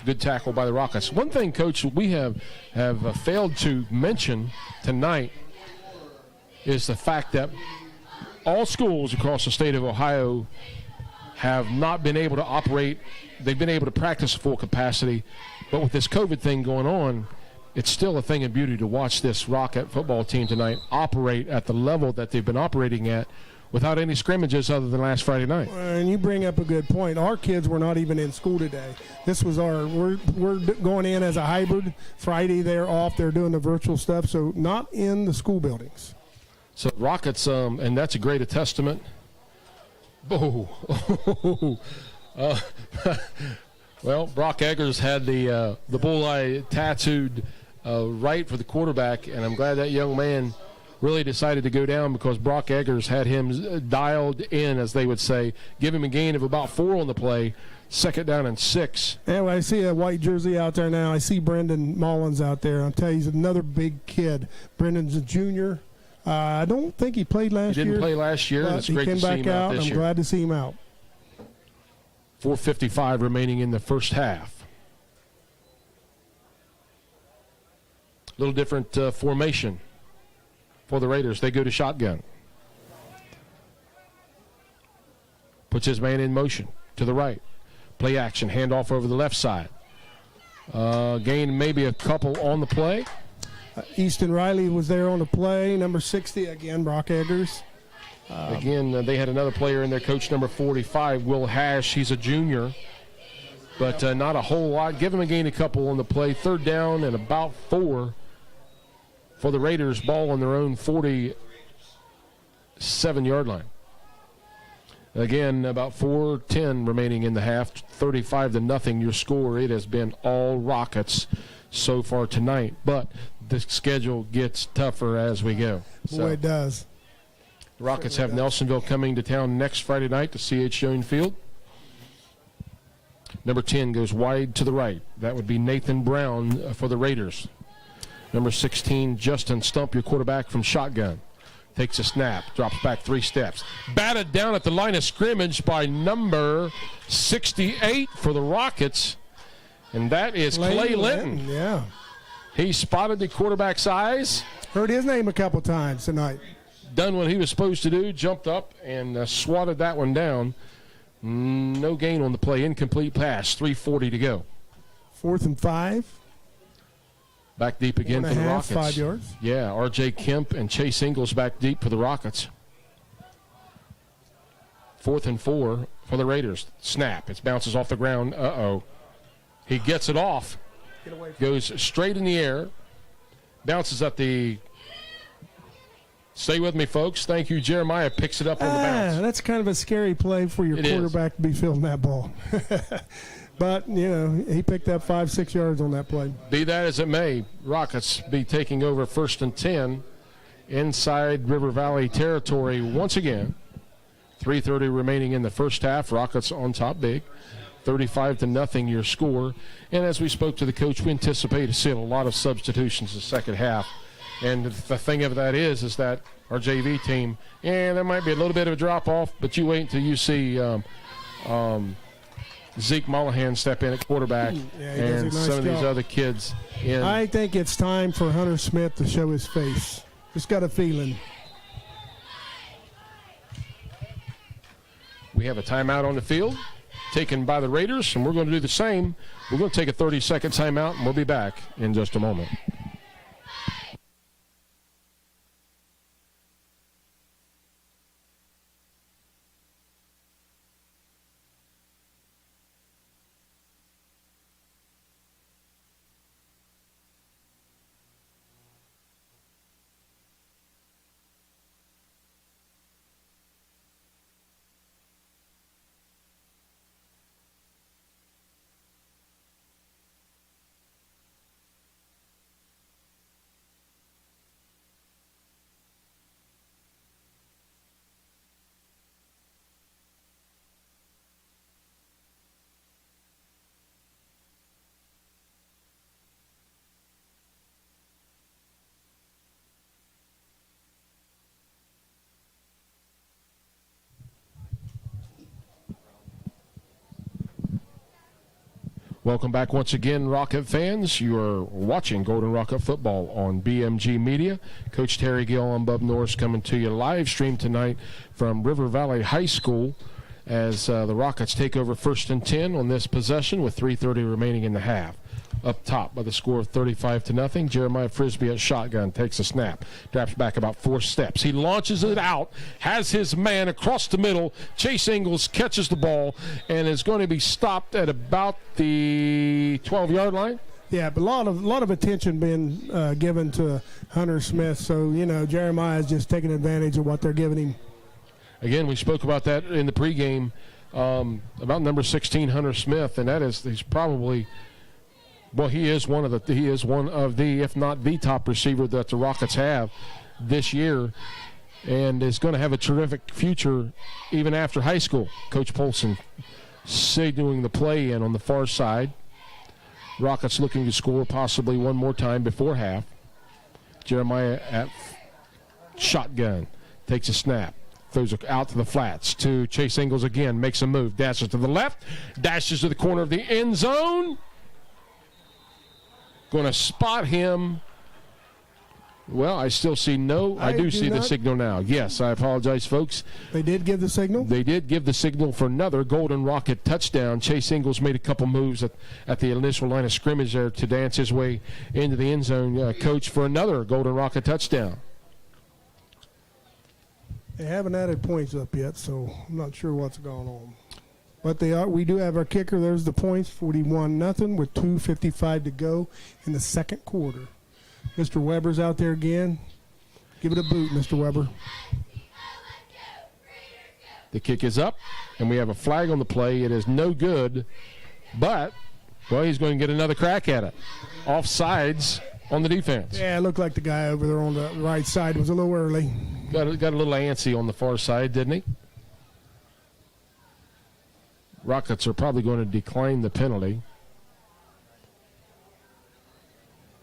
Good tackle by the Rockets. One thing, Coach, we have failed to mention tonight is the fact that all schools across the state of Ohio have not been able to operate. They've been able to practice full capacity, but with this COVID thing going on, it's still a thing of beauty to watch this Rocket football team tonight operate at the level that they've been operating at without any scrimmages other than last Friday night. And you bring up a good point. Our kids were not even in school today. This was we're going in as a hybrid. Friday they're off. They're doing the virtual stuff, so not in the school buildings. So Rockets, and that's a great testament. Oh, well, Brock Eggers had the bullseye tattooed right for the quarterback, and I'm glad that young man really decided to go down because Brock Eggers had him dialed in, as they would say, give him a gain of about 4 on the play, 2nd down and 6. Anyway, I see a white jersey out there now. I see Brendan Mullins out there. I'll tell you, he's another big kid. Brendan's a junior. I don't think he played last year. He didn't play last year. It's great to see him out this year. I'm glad to see him out. 4:55 remaining in the first half. A little different formation for the Raiders. They go to shotgun. Puts his man in motion to the right. Play action, handoff over the left side. Gain maybe a couple on the play. Easton Riley was there on the play. Number 60, again, Brock Eggers. Again, they had another player in there, coach number 45, Will Hash. He's a junior, but not a whole lot. Give him a gain a couple on the play. 3rd down and about 4 for the Raiders. Ball on their own 47-yard line. Again, about 4:10 remaining in the half. 35-0 your score. It has been all Rockets so far tonight, but the schedule gets tougher as we go. Boy, it does. The Rockets have Nelsonville coming to town next Friday night to C.H. Jones Field. Number 10 goes wide to the right. That would be Nathan Brown for the Raiders. Number 16, Justin Stump, your quarterback from shotgun. Takes a snap, drops back 3 steps. Batted down at the line of scrimmage by number 68 for the Rockets. And that is Clay Linton. Yeah. He spotted the quarterback's eyes. Heard his name a couple times tonight. Done what he was supposed to do, jumped up and swatted that one down. No gain on the play. Incomplete pass. 3:40 to go. 4th and 5. Back deep again for the Rockets. 5 yards. Yeah, R.J. Kemp and Chase Ingles back deep for the Rockets. 4th and 4 for the Raiders. Snap. It bounces off the ground. Uh-oh. He gets it off. Goes straight in the air. Bounces at the... Stay with me, folks. Thank you, Jeremiah. Picks it up on the bounce. That's kind of a scary play for your quarterback to be fielding that ball. But, he picked up 5-6 yards on that play. Be that as it may, Rockets be taking over 1st and 10 inside River Valley territory once again. 3:30 remaining in the first half. Rockets on top big. 35-0 your score. And as we spoke to the coach, we anticipate to see a lot of substitutions in the second half. And the thing of that is that our JV team, there might be a little bit of a drop-off, but you wait until you see Zeke Mullahan step in at quarterback and some of these other kids. I think it's time for Hunter Smith to show his face. Just got a feeling. We have a timeout on the field taken by the Raiders, and we're going to do the same. We're going to take a 30-second timeout, and we'll be back in just a moment. Welcome back once again, Rocket fans. You are watching Golden Rocket football on BMG Media. Coach Terry Gill and Bub Norris coming to you live stream tonight from River Valley High School as the Rockets take over 1st and 10 on this possession with 3:30 remaining in the half. Up top by the score of 35-0. Jeremiah Frisbee at shotgun takes a snap, drops back about 4 steps. He launches it out, has his man across the middle. Chase Ingles catches the ball and is going to be stopped at about the 12-yard line. Yeah, but a lot of attention being given to Hunter Smith. So, Jeremiah is just taking advantage of what they're giving him. Again, we spoke about that in the pregame, about number 16, Hunter Smith, and he's probably – well, he is one of the, if not the top receiver that the Rockets have this year, and is going to have a terrific future even after high school. Coach Polson signaling the play in on the far side. Rockets looking to score possibly one more time before half. Jeremiah at shotgun takes a snap. Throws it out to the flats to Chase Ingles again. Makes a move. Dashes to the left. Dashes to the corner of the end zone. Going to spot him. Well, I still see no. I do see the signal now. Yes, I apologize, folks. They did give the signal? They did give the signal for another Golden Rocket touchdown. Chase Ingles made a couple moves at the initial line of scrimmage there to dance his way into the end zone, coach, for another Golden Rocket touchdown. They haven't added points up yet, so I'm not sure what's going on. But we do have our kicker. There's the points, 41-0 with 2:55 to go in the second quarter. Mr. Weber's out there again. Give it a boot, Mr. Weber. The kick is up, and we have a flag on the play. It is no good, but, well, he's going to get another crack at it. Offsides on the defense. Yeah, it looked like the guy over there on the right side was a little early. Got a little antsy on the far side, didn't he? Rockets are probably going to decline the penalty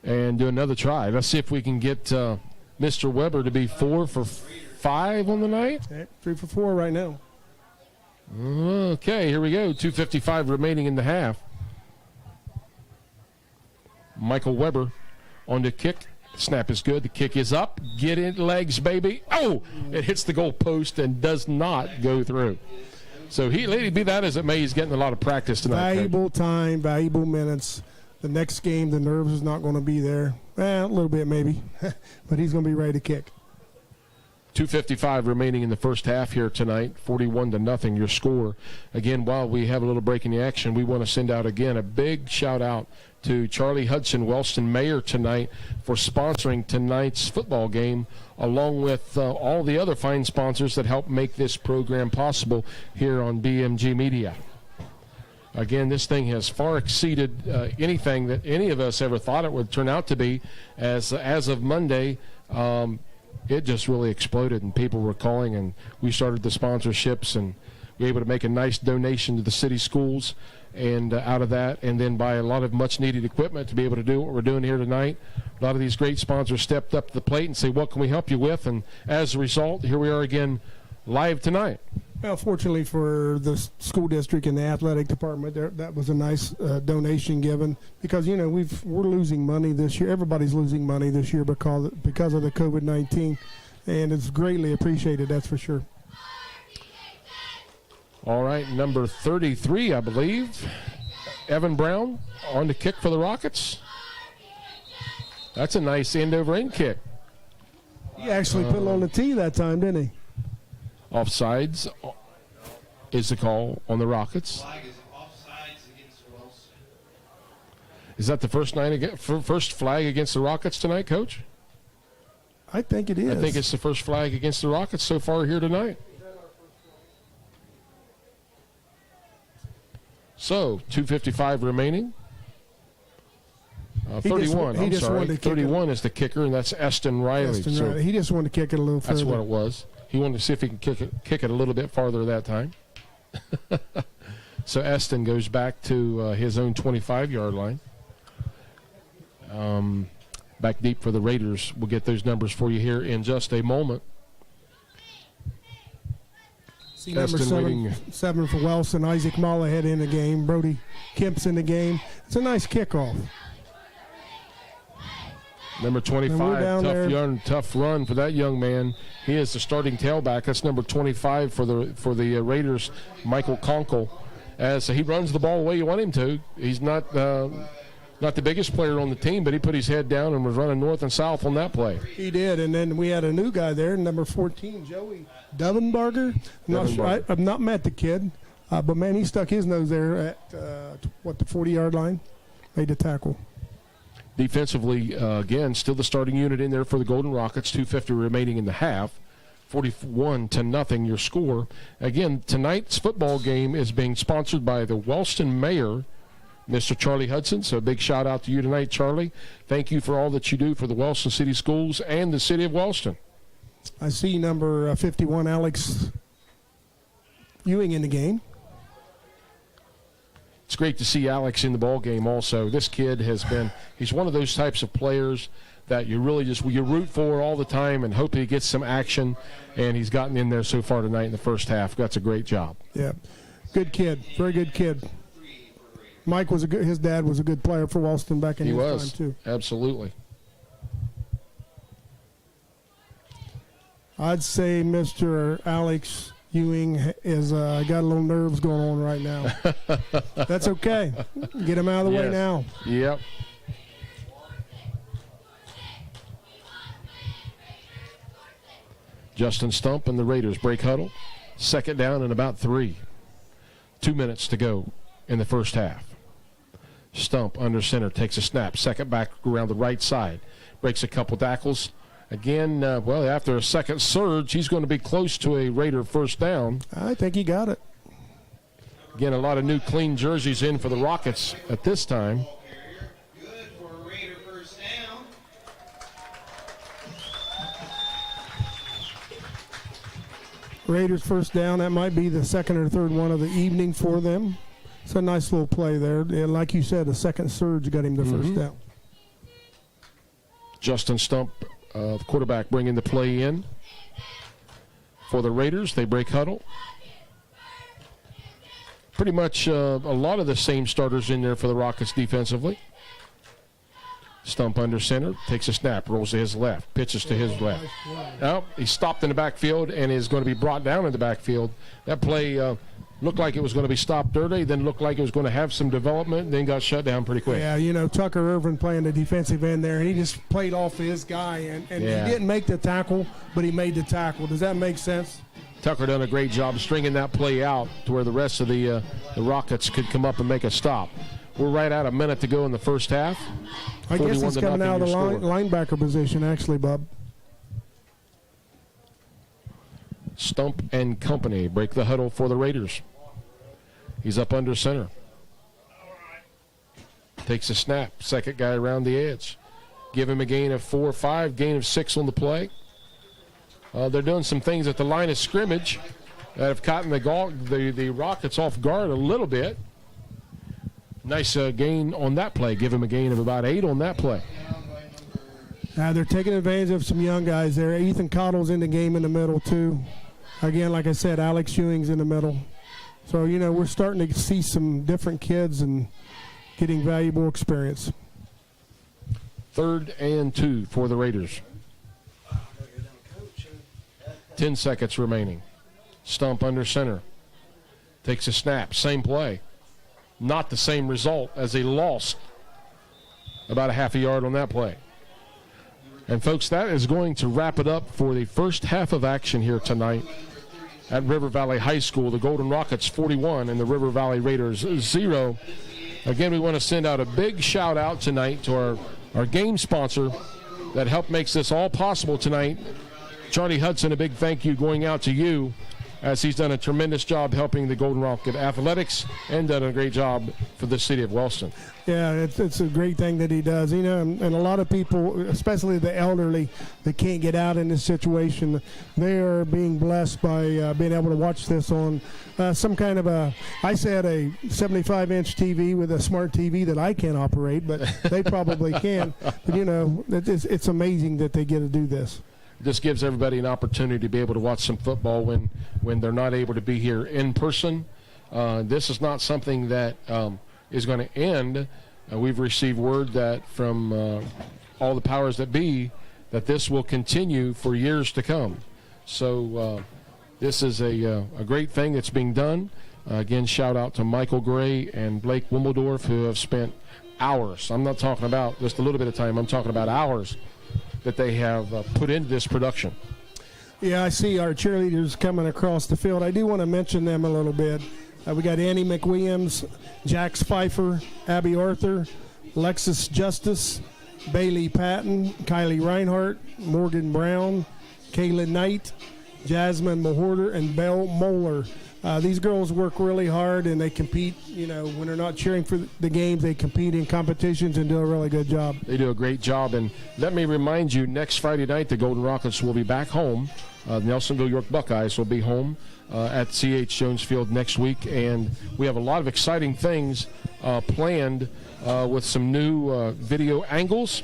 and do another try. Let's see if we can get Mr. Weber to be 4 for 5 on the night. 3 for 4 right now. Okay, here we go. 2:55 remaining in the half. Michael Weber on the kick. Snap is good. The kick is up. Get in legs, baby. Oh, it hits the goal post and does not go through. So be that as it may, he's getting a lot of practice tonight. Valuable time, valuable minutes. The next game, the nerves is not going to be there. A little bit maybe, but he's going to be ready to kick. 2:55 remaining in the first half here tonight, 41-0 your score. Again, while we have a little break in the action, we want to send out again a big shout out to Charlie Hudson, Wellston Mayor tonight for sponsoring tonight's football game, along with all the other fine sponsors that help make this program possible here on BMG Media. Again, this thing has far exceeded anything that any of us ever thought it would turn out to be. As of Monday, it just really exploded, and people were calling, and we started the sponsorships, and we were able to make a nice donation to the city schools, and out of that, and then buy a lot of much-needed equipment to be able to do what we're doing here tonight. A lot of these great sponsors stepped up to the plate and say, what can we help you with? And as a result, here we are again live tonight. Well, fortunately for the school district and the athletic department, that was a nice donation given because, we're losing money this year. Everybody's losing money this year because of the COVID-19, and it's greatly appreciated, that's for sure. All right, number 33, I believe, Evan Brown on the kick for the Rockets. That's a nice end-over-end kick. He actually put it on the tee that time, didn't he? Offsides is the call on the Rockets. Flag is offsides against Wellston. Is that the first flag against the Rockets tonight, Coach? I think it is. I think it's the first flag against the Rockets so far here tonight. So, 2:55 remaining. 31, I'm sorry. 31 is the kicker, and that's Eston Riley. Riley. He just wanted to kick it a little further. That's what it was. He wanted to see if he can kick it a little bit farther that time. So Eston goes back to his own 25-yard line. Back deep for the Raiders. We'll get those numbers for you here in just a moment. See number Eston waiting. 7 for Wellston. Isaac Mullahead in the game. Brody Kemp's in the game. It's a nice kickoff. Number 25, tough run for that young man. He is the starting tailback. That's number 25 for the Raiders, Michael Conkle. As he runs the ball the way you want him to. He's not the biggest player on the team, but he put his head down and was running north and south on that play. He did, and then we had a new guy there, number 14, Joey Devenbarger. I've not met the kid, but, man, he stuck his nose there at, the 40-yard line, made the tackle. Defensively, again, still the starting unit in there for the Golden Rockets, 2:50 remaining in the half. 41-0 your score. Again, tonight's football game is being sponsored by the Wellston Mayor, Mr. Charlie Hudson. So a big shout out to you tonight, Charlie. Thank you for all that you do for the Wellston City Schools and the city of Wellston. I see number 51, Alex Ewing, in the game. It's great to see Alex in the ball game also. This kid he's one of those types of players that you really you root for all the time and hope he gets some action, and he's gotten in there so far tonight in the first half. That's a great job. Yeah, good kid, very good kid. Mike his dad was a good player for Wellston back in his time too. Absolutely. I'd say Mr. Alex Ewing is got a little nerves going on right now. That's okay. Get him out of the way now. Yep. Justin Stump and the Raiders break huddle. Second down and about 3. 2 minutes to go in the first half. Stump under center takes a snap. Second back around the right side. Breaks a couple tackles. Again, after a second surge, he's going to be close to a Raider first down. I think he got it. Again, a lot of new clean jerseys in for the Rockets at this time. Good for a Raider first down. Raiders first down. That might be the second or third one of the evening for them. It's a nice little play there. And like you said, the second surge got him the first down. Justin Stump, the quarterback, bringing the play in for the Raiders. They break huddle. Pretty much a lot of the same starters in there for the Rockets defensively. Stump under center, takes a snap, rolls to his left, pitches to his left. Now he's stopped in the backfield and is going to be brought down in the backfield. That play looked like it was going to be stopped early, then looked like it was going to have some development, then got shut down pretty quick. Yeah, Tucker Irvin playing the defensive end there, and he just played off his guy, and he didn't make the tackle, but he made the tackle. Does that make sense? Tucker done a great job stringing that play out to where the rest of the Rockets could come up and make a stop. We're right at a minute to go in the first half. I guess he's coming out of the linebacker position, actually, Bob. Stump and company break the huddle for the Raiders. He's up under center. Takes a snap. Second guy around the edge. Give him a gain of 4 or 5, gain of 6 on the play. They're doing some things at the line of scrimmage that have caught the Rockets off guard a little bit. Nice gain on that play. Give him a gain of about 8 on that play. They're taking advantage of some young guys there. Ethan Cottle's in the game in the middle, too. Again, like I said, Alex Ewing's in the middle. So, we're starting to see some different kids and getting valuable experience. 3rd and 2 for the Raiders. 10 seconds remaining. Stump under center. Takes a snap. Same play. Not the same result as he lost about a half a yard on that play. And, folks, that is going to wrap it up for the first half of action here tonight at River Valley High School. The Golden Rockets 41 and the River Valley Raiders 0. Again, we want to send out a big shout-out tonight to our game sponsor that helped makes this all possible tonight. Charlie Hudson, a big thank you going out to you, as he's done a tremendous job helping the Golden Rocket Athletics and done a great job for the city of Wellston. Yeah, it's a great thing that he does. And a lot of people, especially the elderly that can't get out in this situation, they are being blessed by being able to watch this on some kind of a 75-inch TV with a smart TV that I can't operate, but they probably can. But, it's amazing that they get to do this. this gives everybody an opportunity to be able to watch some football when they're not able to be here in person. This is not something that is going to end. We've received word that from all the powers that be that this will continue for years to come. So this is a great thing that's being done. Again, shout out to Michael Gray and Blake Wimmeldorf, who have spent hours. I'm not talking about just a little bit of time. I'm talking about hours that they have put into this production. Yeah, I see our cheerleaders coming across the field. I do want to mention them a little bit. We got Annie McWilliams, Jax Pfeiffer, Abby Arthur, Lexus Justice, Bailey Patton, Kylie Reinhart, Morgan Brown, Kayla Knight, Jasmine Mahorter, and Belle Moeller. These girls work really hard, and they compete. When they're not cheering for the games, they compete in competitions and do a really good job. They do a great job. And let me remind you, next Friday night, the Golden Rockets will be back home. The Nelsonville York Buckeyes will be home at C.H. Jones Field next week. And we have a lot of exciting things planned with some new video angles.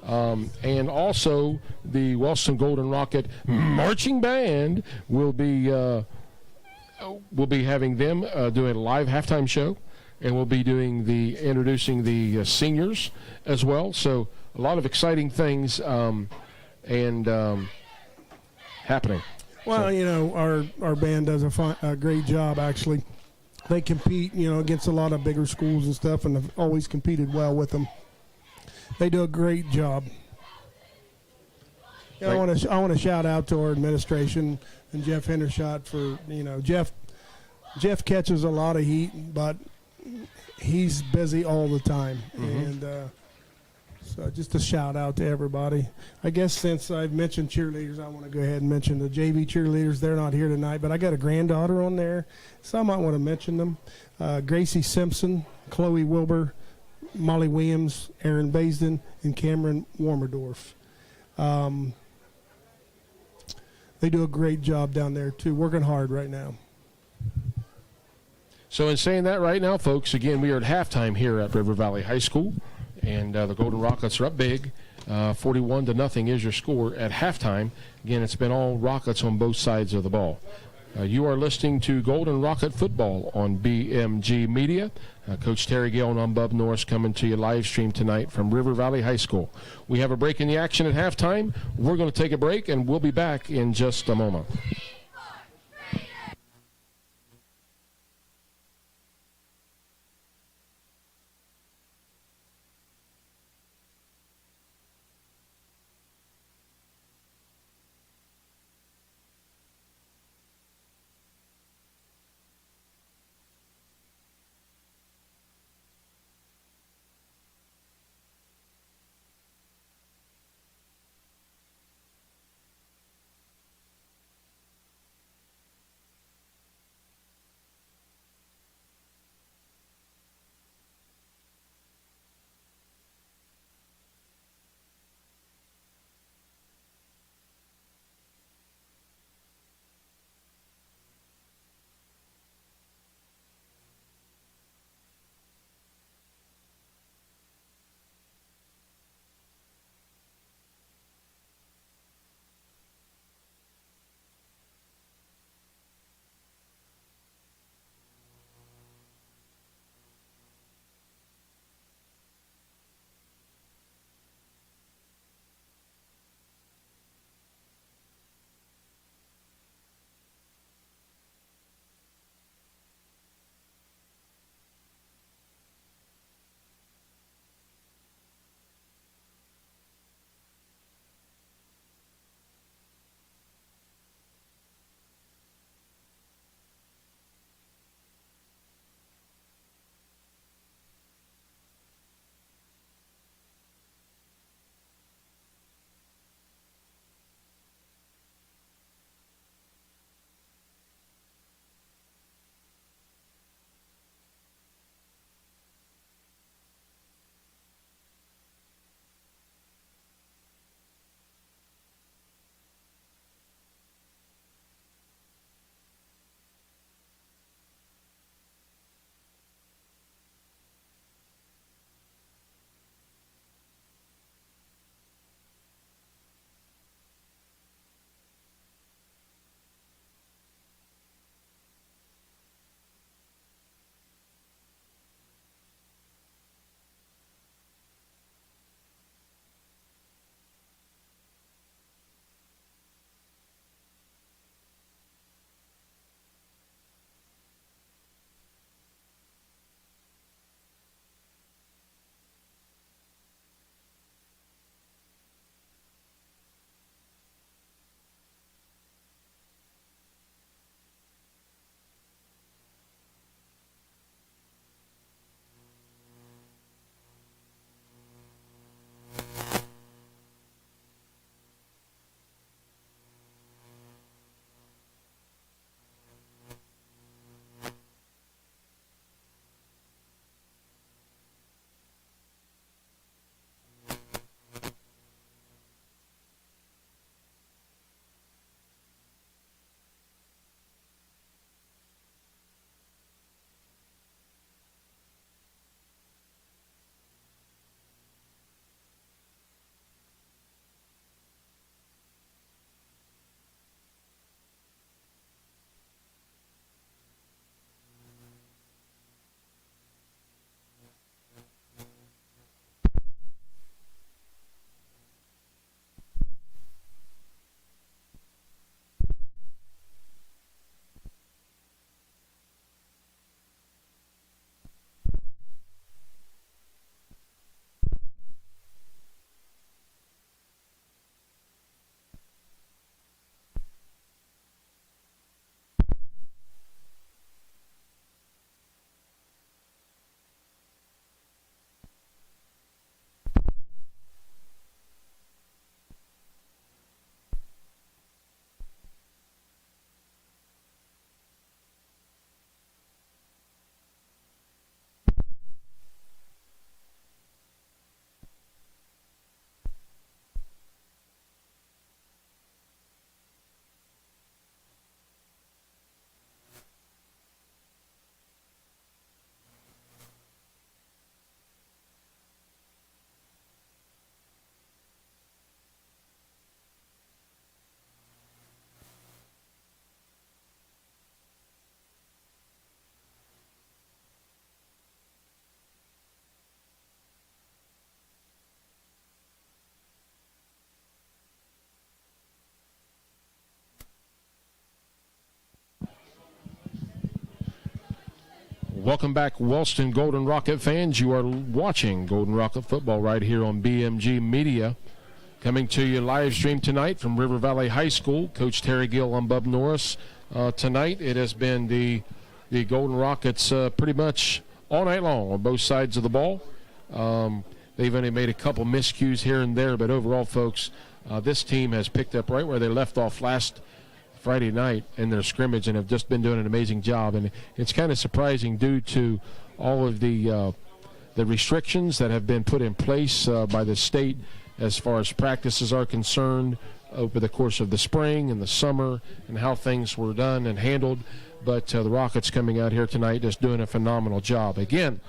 And also, the Wellston Golden Rocket Marching Band will be having them doing a live halftime show, and we'll be introducing the seniors as well. So a lot of exciting things happening. Well, our band does a great job, actually. They compete, against a lot of bigger schools and stuff, and have always competed well with them. They do a great job. I want to shout out to our administration and Jeff Hendershot for Jeff catches a lot of heat, but he's busy all the time, and so just a shout out to everybody. I guess since I've mentioned cheerleaders, I want to go ahead and mention the JV cheerleaders. They're not here tonight, but I got a granddaughter on there, so I might want to mention them. Gracie Simpson, Chloe Wilbur, Molly Williams, Aaron Baisden, and Cameron Warmerdorf. They do a great job down there, too, working hard right now. So in saying that right now, folks, again, we are at halftime here at River Valley High School, and the Golden Rockets are up big. 41-0 is your score at halftime. Again, it's been all Rockets on both sides of the ball. You are listening to Golden Rocket Football on BMG Media. Coach Terry Gale and I'm Bub Norris coming to you live stream tonight from River Valley High School. We have a break in the action at halftime. We're going to take a break, and we'll be back in just a moment. Welcome back, Wellston Golden Rocket fans. You are watching Golden Rocket football right here on BMG Media. Coming to you live stream tonight from River Valley High School. Coach Terry Gill, I'm Bub Norris. Tonight it has been the Golden Rockets pretty much all night long on both sides of the ball. They've only made a couple miscues here and there, but overall, folks, this team has picked up right where they left off last Friday night in their scrimmage and have just been doing an amazing job. And it's kind of surprising due to all of the restrictions that have been put in place by the state as far as practices are concerned over the course of the spring and the summer and how things were done and handled. But the Rockets coming out here tonight just doing a phenomenal job. Again,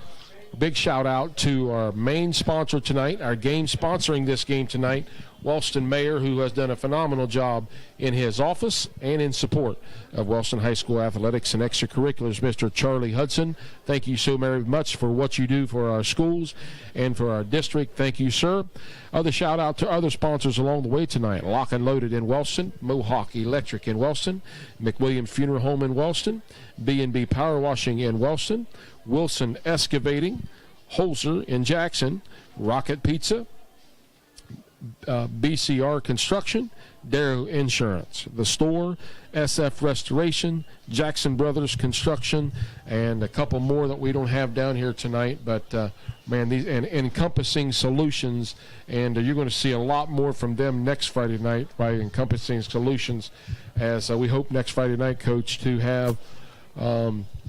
big shout out to our main sponsor tonight, our game sponsoring this game tonight, Wellston Mayor, who has done a phenomenal job in his office and in support of Wellston High School athletics and extracurriculars, Mr. Charlie Hudson. Thank you so very much for what you do for our schools and for our district. Thank you, sir. Other shout out to other sponsors along the way tonight: Lock and Loaded in Wellston, Mohawk Electric in Wellston, McWilliams Funeral Home in Wellston, B&B Power Washing in Wellston, Wilson Excavating, Holzer in Jackson, Rocket Pizza, BCR Construction, Darrow Insurance, The Store, SF Restoration, Jackson Brothers Construction, and a couple more that we don't have down here tonight. But, man, these and Encompassing Solutions, and you're going to see a lot more from them next Friday night by Encompassing Solutions, as we hope next Friday night, Coach, to have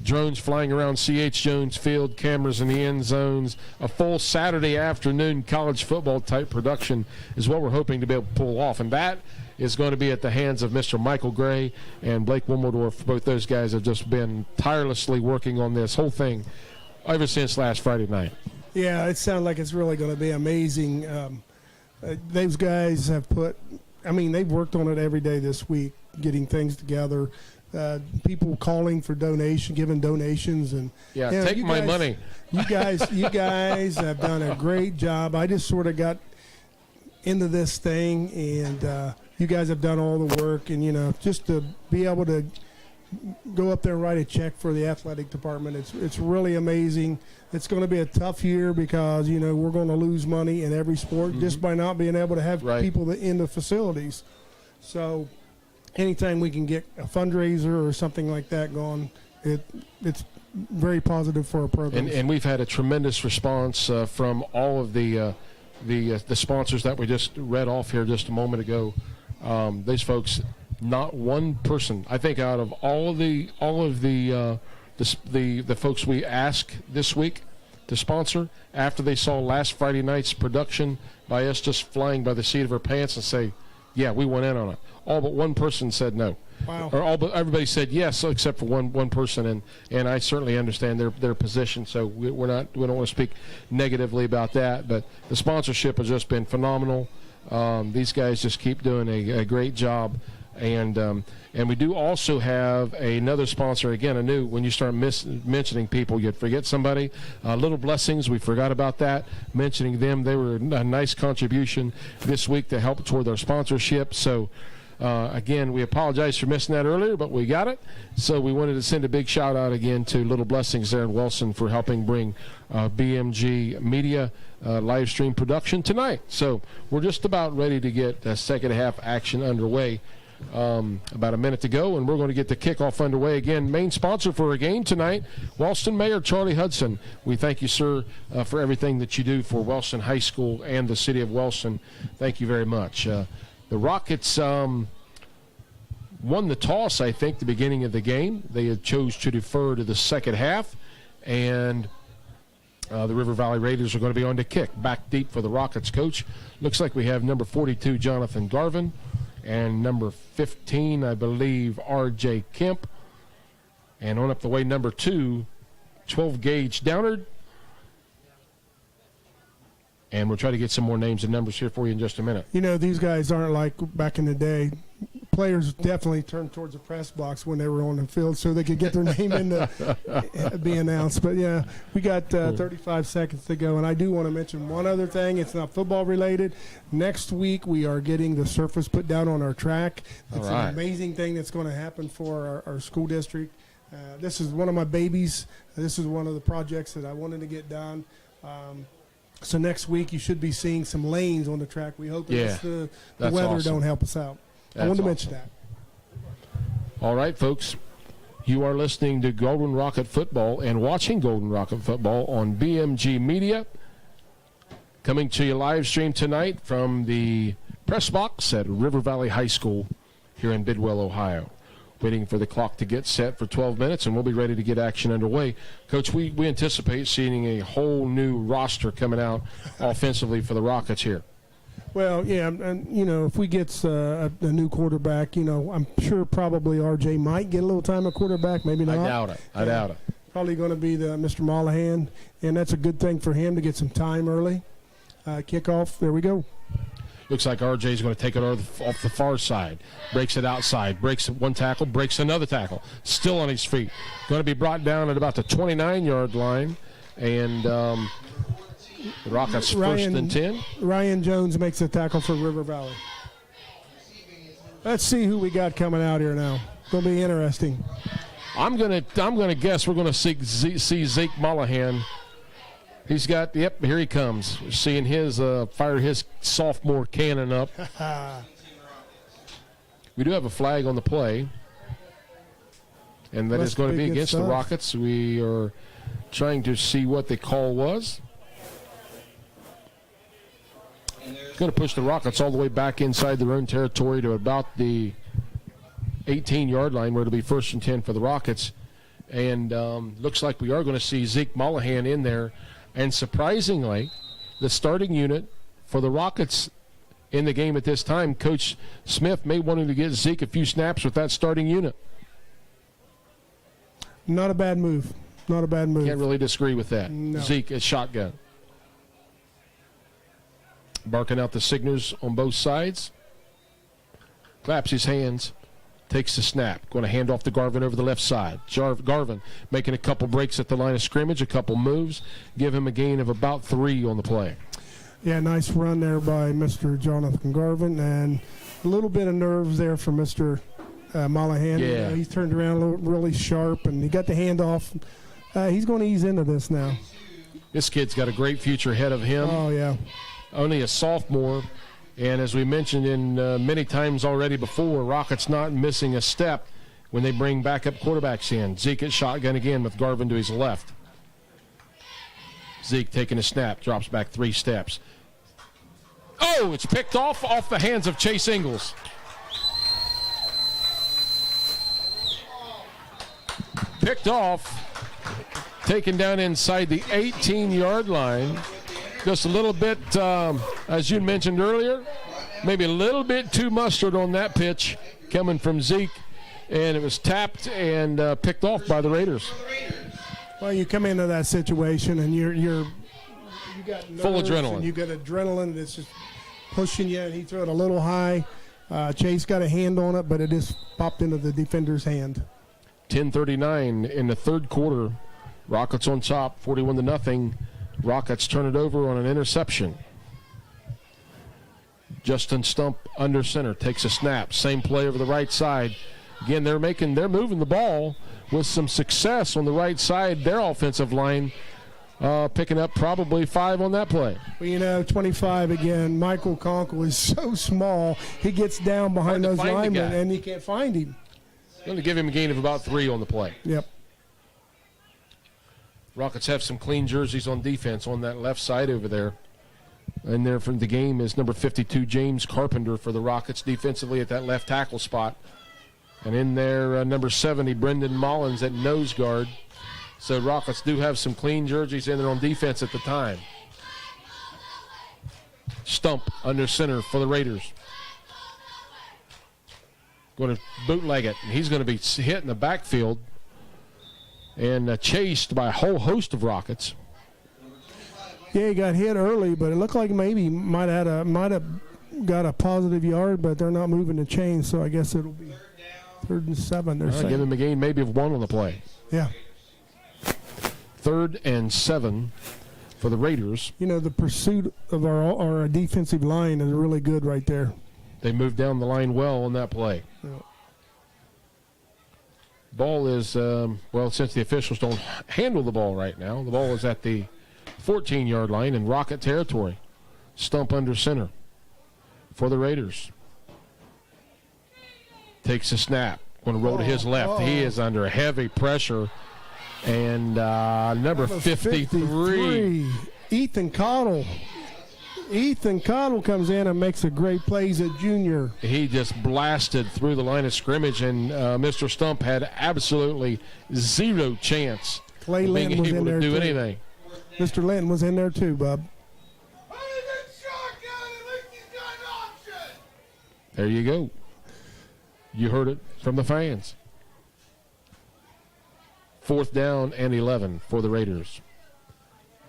drones flying around C.H. Jones Field, cameras in the end zones, a full Saturday afternoon college football type production is what we're hoping to be able to pull off. And that is going to be at the hands of Mr. Michael Gray and Blake Wimmeldorf. Both those guys have just been tirelessly working on this whole thing ever since last Friday night. Yeah, it sounds like it's really going to be amazing. Those guys have they've worked on it every day this week, getting things together. People calling for giving donations, and take my money. You guys have done a great job. I just sort of got into this thing, and you guys have done all the work. And just to be able to go up there and write a check for the athletic department, it's really amazing. It's going to be a tough year because we're going to lose money in every sport just by not being able to have people in the facilities. So anytime we can get a fundraiser or something like that going, it's very positive for our program. And we've had a tremendous response from all of the sponsors that we just read off here just a moment ago. These folks, not one person, I think, out of all of the folks we asked this week to sponsor, after they saw last Friday night's production by us just flying by the seat of our pants and say, yeah, we went in on it. All but one person said no. Wow. Or all but everybody said yes, except for one person, and I certainly understand their position. So we don't want to speak negatively about that. But the sponsorship has just been phenomenal. These guys just keep doing a great job, and we do also have another sponsor. Again, when you start mentioning people, you'd forget somebody. Little Blessings, we forgot about that. Mentioning them, they were a nice contribution this week to help toward our sponsorship. So, again, we apologize for missing that earlier, but we got it. So we wanted to send a big shout out again to Little Blessings there in Wellston for helping bring BMG Media live stream production tonight. So we're just about ready to get second half action underway. About a minute to go, and we're going to get the kickoff underway. Again, main sponsor for our game tonight, Wellston Mayor Charlie Hudson. We thank you, sir, for everything that you do for Wellston High School and the city of Wellston. Thank you very much. The Rockets won the toss, I think, the beginning of the game. They had chose to defer to the second half, and the River Valley Raiders are going to be on to kick. Back deep for the Rockets, coach. Looks like we have number 42, Jonathan Garvin, and number 15, I believe, R.J. Kemp. And on up the way, number 2, 12-gauge Downard. And we'll try to get some more names and numbers here for you in just a minute. These guys aren't like back in the day. Players definitely turned towards the press box when they were on the field so they could get their name in to be announced. But, yeah, we got 35 seconds to go. And I do want to mention one other thing. It's not football related. Next week we are getting the surface put down on our track. It's an amazing thing that's going to happen for our school district. This is one of my babies. This is one of the projects that I wanted to get done. So next week you should be seeing some lanes on the track. We hope Yeah, the that's weather awesome. don't help us out. I That's wanted to mention awesome. that. All right, folks. You are listening to Golden Rocket Football and watching Golden Rocket Football on BMG Media. Coming to you live stream tonight from the press box at River Valley High School here in Bidwell, Ohio. Waiting for the clock to get set for 12 minutes, and we'll be ready to get action underway. Coach, we anticipate seeing a whole new roster coming out offensively for the Rockets here. Well, yeah, and if we get a new quarterback, I'm sure probably RJ might get a little time at quarterback, maybe not. I doubt it. Probably going to be the Mr. Mollahan, and that's a good thing for him to get some time early. Kickoff, there we go. Looks like RJ's going to take it off the far side. Breaks it outside. Breaks one tackle. Breaks another tackle. Still on his feet. Going to be brought down at about the 29-yard line. And the Rockets first and 10. Ryan Jones makes a tackle for River Valley. Let's see who we got coming out here now. Going to be interesting. I'm gonna guess we're going to see Zeke Mollahan. He's got, here he comes. We're seeing his fire his sophomore cannon up. We do have a flag on the play, and that is going to be against the Rockets. We are trying to see what the call was. Going to push the Rockets all the way back inside their own territory to about the 18-yard line, where it'll be first and 10 for the Rockets. And looks like we are going to see Zeke Mollahan in there. And surprisingly, the starting unit for the Rockets in the game at this time, Coach Smith may want to get Zeke a few snaps with that starting unit. Not a bad move. Not a bad move. Can't really disagree with that. No. Zeke at shotgun. Barking out the signals on both sides. Claps his hands. Takes the snap. Going to hand off to Garvin over the left side. Garvin making a couple breaks at the line of scrimmage, a couple moves. Give him a gain of about 3 on the play. Yeah, nice run there by Mr. Jonathan Garvin. And a little bit of nerves there from Mr. Mollahan. Yeah. He's turned around really sharp, and he got the handoff. He's going to ease into this now. This kid's got a great future ahead of him. Oh, yeah. Only a sophomore. And as we mentioned in many times already before, Rockets not missing a step when they bring backup quarterbacks in. Zeke at shotgun again with Garvin to his left. Zeke taking a snap, drops back 3 steps. Oh, it's picked off the hands of Chase Ingles. Picked off, taken down inside the 18-yard line. Just a little bit, as you mentioned earlier, maybe a little bit too mustard on that pitch coming from Zeke, and it was tapped and picked off by the Raiders. Well, you come into that situation, and you got nerves, full adrenaline. And you got adrenaline that's just pushing you, and he threw it a little high. Chase got a hand on it, but it just popped into the defender's hand. 10:39 in the third quarter. Rockets on top, 41-0. Rockets turn it over on an interception. Justin Stump under center takes a snap. Same play over the right side. Again, they're moving the ball with some success on the right side. Their offensive line picking up probably 5 on that play. Well, 25 again. Michael Conkle is so small. He gets down behind those linemen, and you can't find him. Going to give him a gain of about 3 on the play. Yep. Rockets have some clean jerseys on defense on that left side over there. And there from the game is number 52, James Carpenter for the Rockets defensively at that left tackle spot. And in there, number 70, Brendan Mullins at nose guard. So Rockets do have some clean jerseys in there on defense at the time. Stump under center for the Raiders. Going to bootleg it. And he's going to be hit in the backfield and chased by a whole host of Rockets. Yeah, he got hit early, but it looked like maybe might have got a positive yard, but they're not moving the chain, so I guess it'll be 3rd and 7. They're saying. Give him a gain maybe of 1 on the play. Yeah. 3rd and 7 for the Raiders. The pursuit of our defensive line is really good right there. They moved down the line well on that play. Yeah. Ball is, well, since the officials don't handle the ball right now, the ball is at the 14-yard line in Rocket territory. Stump under center for the Raiders. Takes a snap. Going to roll to his left. He is under heavy pressure. And number 53. Ethan Cottle. Ethan Cottle comes in and makes a great plays at junior. He just blasted through the line of scrimmage, and Mr. Stump had absolutely zero chance Clay of being Linton was able in to there do too. anything. Mr. Linton was in there too, Bub. There you go. You heard it from the fans. 4th down and 11 for the Raiders.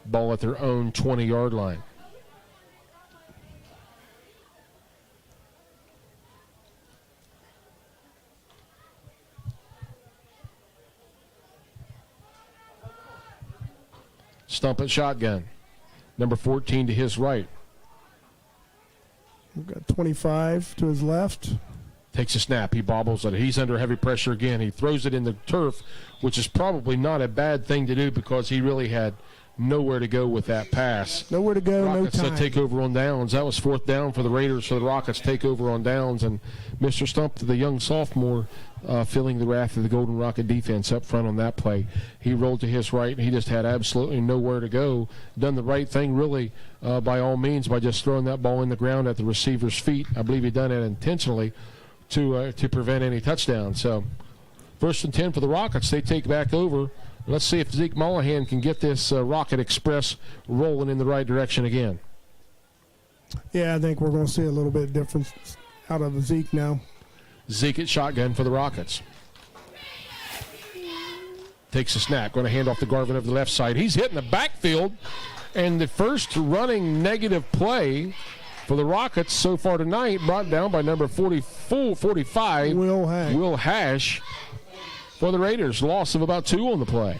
Ball at their own 20-yard line. Stump at shotgun. Number 14 to his right. We've got 25 to his left. Takes a snap. He bobbles it. He's under heavy pressure again. He throws it in the turf, which is probably not a bad thing to do because he really had nowhere to go with that pass. Nowhere to go, Rockets no time. take over on downs. That was 4th down for the Raiders, so the Rockets take over on downs. And Mr. Stump, the young sophomore, feeling the wrath of the Golden Rocket defense up front on that play. He rolled to his right, and he just had absolutely nowhere to go. Done the right thing, really, by all means, by just throwing that ball in the ground at the receiver's feet. I believe he done it intentionally to prevent any touchdown. So 1st and 10 for the Rockets. They take back over. Let's see if Zeke Mullahan can get this Rocket Express rolling in the right direction again. Yeah, I think we're going to see a little bit of difference out of Zeke now. Zeke at shotgun for the Rockets. Takes a snap. Going to hand off to Garvin over the left side. He's hitting the backfield. And the first running negative play for the Rockets so far tonight, brought down by number 45, Will Hash. For the Raiders, loss of about 2 on the play.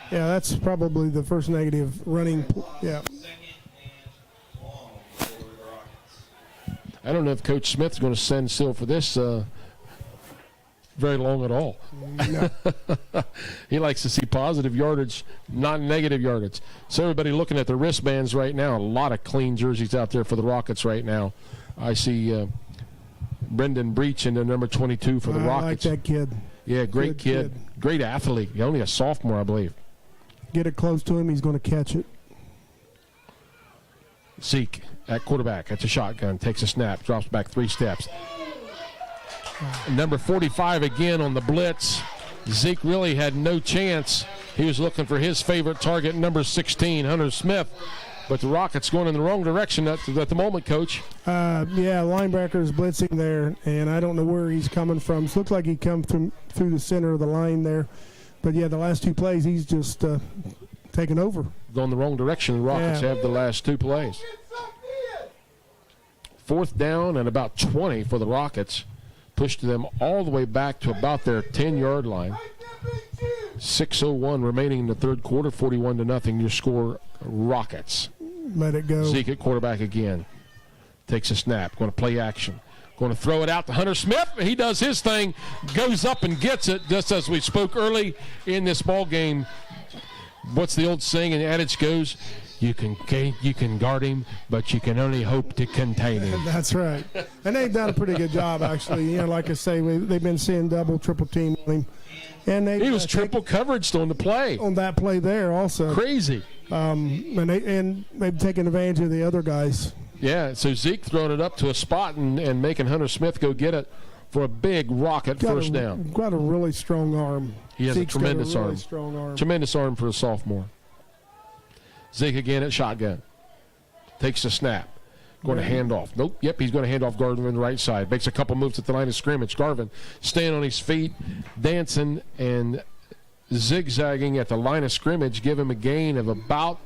Yeah, that's probably the first negative running. Yeah. I don't know if Coach Smith's going to stand still for this very long at all. No. He likes to see positive yardage, not negative yardage. So everybody looking at the wristbands right now, a lot of clean jerseys out there for the Rockets right now. I see Brendan Breach in the number 22 for the Rockets. I like that kid. Yeah, great kid. Great athlete. Only a sophomore, I believe. Get it close to him, he's going to catch it. Zeke at quarterback. That's a shotgun. Takes a snap. Drops back 3 steps. Number 45 again on the blitz. Zeke really had no chance. He was looking for his favorite target, number 16, Hunter Smith. But the Rockets going in the wrong direction at the moment, Coach. Yeah, linebacker is blitzing there, and I don't know where he's coming from. It looks like he come through the center of the line there. But, yeah, the last 2 plays, he's just taken over. Going the wrong direction. The Rockets have the last 2 plays. 4th down and about 20 for the Rockets. Pushed them all the way back to about their 10-yard line. 6:01 remaining in the 3rd quarter, 41-0. Your score, Rockets. Let it go. Zeke at quarterback again. Takes a snap. Going to play action. Going to throw it out to Hunter Smith. He does his thing. Goes up and gets it, just as we spoke early in this ball game. What's the old saying and adage goes? You can guard him, but you can only hope to contain him. That's right. And they've done a pretty good job, actually. You know, like I say, they've been seeing double, triple team on him. And he was triple coveraged on the play. On that play there also. Crazy. And they've taken advantage of the other guys. Yeah, so Zeke throwing it up to a spot and making Hunter Smith go get it for a big Rocket first down. Got a really strong arm. He has Zeke's a tremendous got a really arm. Strong arm. Tremendous arm for a sophomore. Zeke again at shotgun. Takes the snap. Going to hand off. Nope. Yep, he's going to hand off Garvin on the right side. Makes a couple moves at the line of scrimmage. Garvin staying on his feet, dancing and zigzagging at the line of scrimmage. Give him a gain of about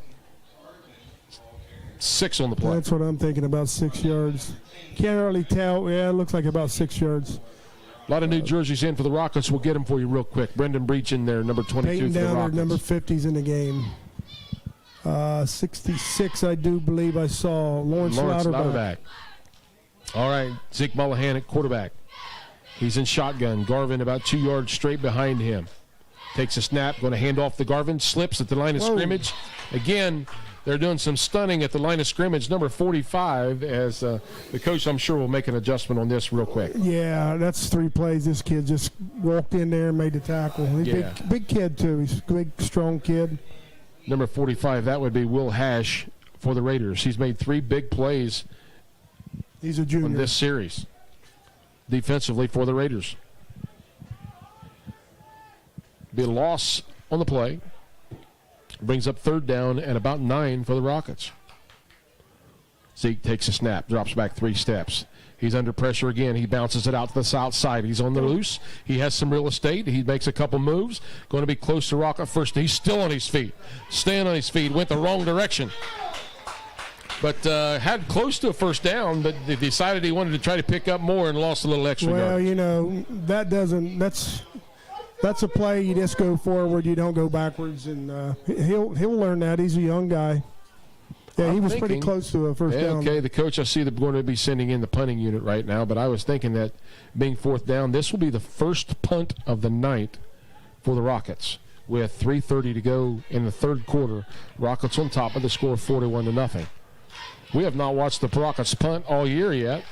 6 on the play. That's what I'm thinking, about 6 yards. Can't really tell. Yeah, it looks like about 6 yards. A lot of new jerseys in for the Rockets. We'll get them for you real quick. Brendan Breach in there, number 22 Peyton for the Downer, Rockets. number 50's in the game. 66, I do believe I saw. Lawrence Louderback. All right, Zeke Mullahan at quarterback. He's in shotgun. Garvin about 2 yards straight behind him. Takes a snap, going to hand off to Garvin, slips at the line of scrimmage. Again, they're doing some stunning at the line of scrimmage, number 45, as the coach, I'm sure, will make an adjustment on this real quick. Yeah, that's 3 plays. This kid just walked in there and made the tackle. He's big kid, too. He's a big, strong kid. Number 45, that would be Will Hash for the Raiders. He's made 3 big plays He's a junior. on this series defensively for the Raiders. Be a loss on the play. Brings up 3rd down and about 9 for the Rockets. Zeke takes a snap, drops back 3 steps. He's under pressure again. He bounces it out to the south side. He's on the loose. He has some real estate. He makes a couple moves. Going to be close to Rocket first. He's still on his feet. Staying on his feet. Went the wrong direction. But had close to a first down, but they decided he wanted to try to pick up more and lost a little extra Well, yard. you know, that's a play you just go forward. You don't go backwards, and he'll learn that. He's a young guy. Yeah, he was pretty close to a first down. Okay, the coach, I see they're going to be sending in the punting unit right now, but I was thinking that being 4th down, this will be the first punt of the night for the Rockets with 3:30 to go in the 3rd quarter. Rockets on top of the score 41-0. We have not watched the Rockets punt all year yet.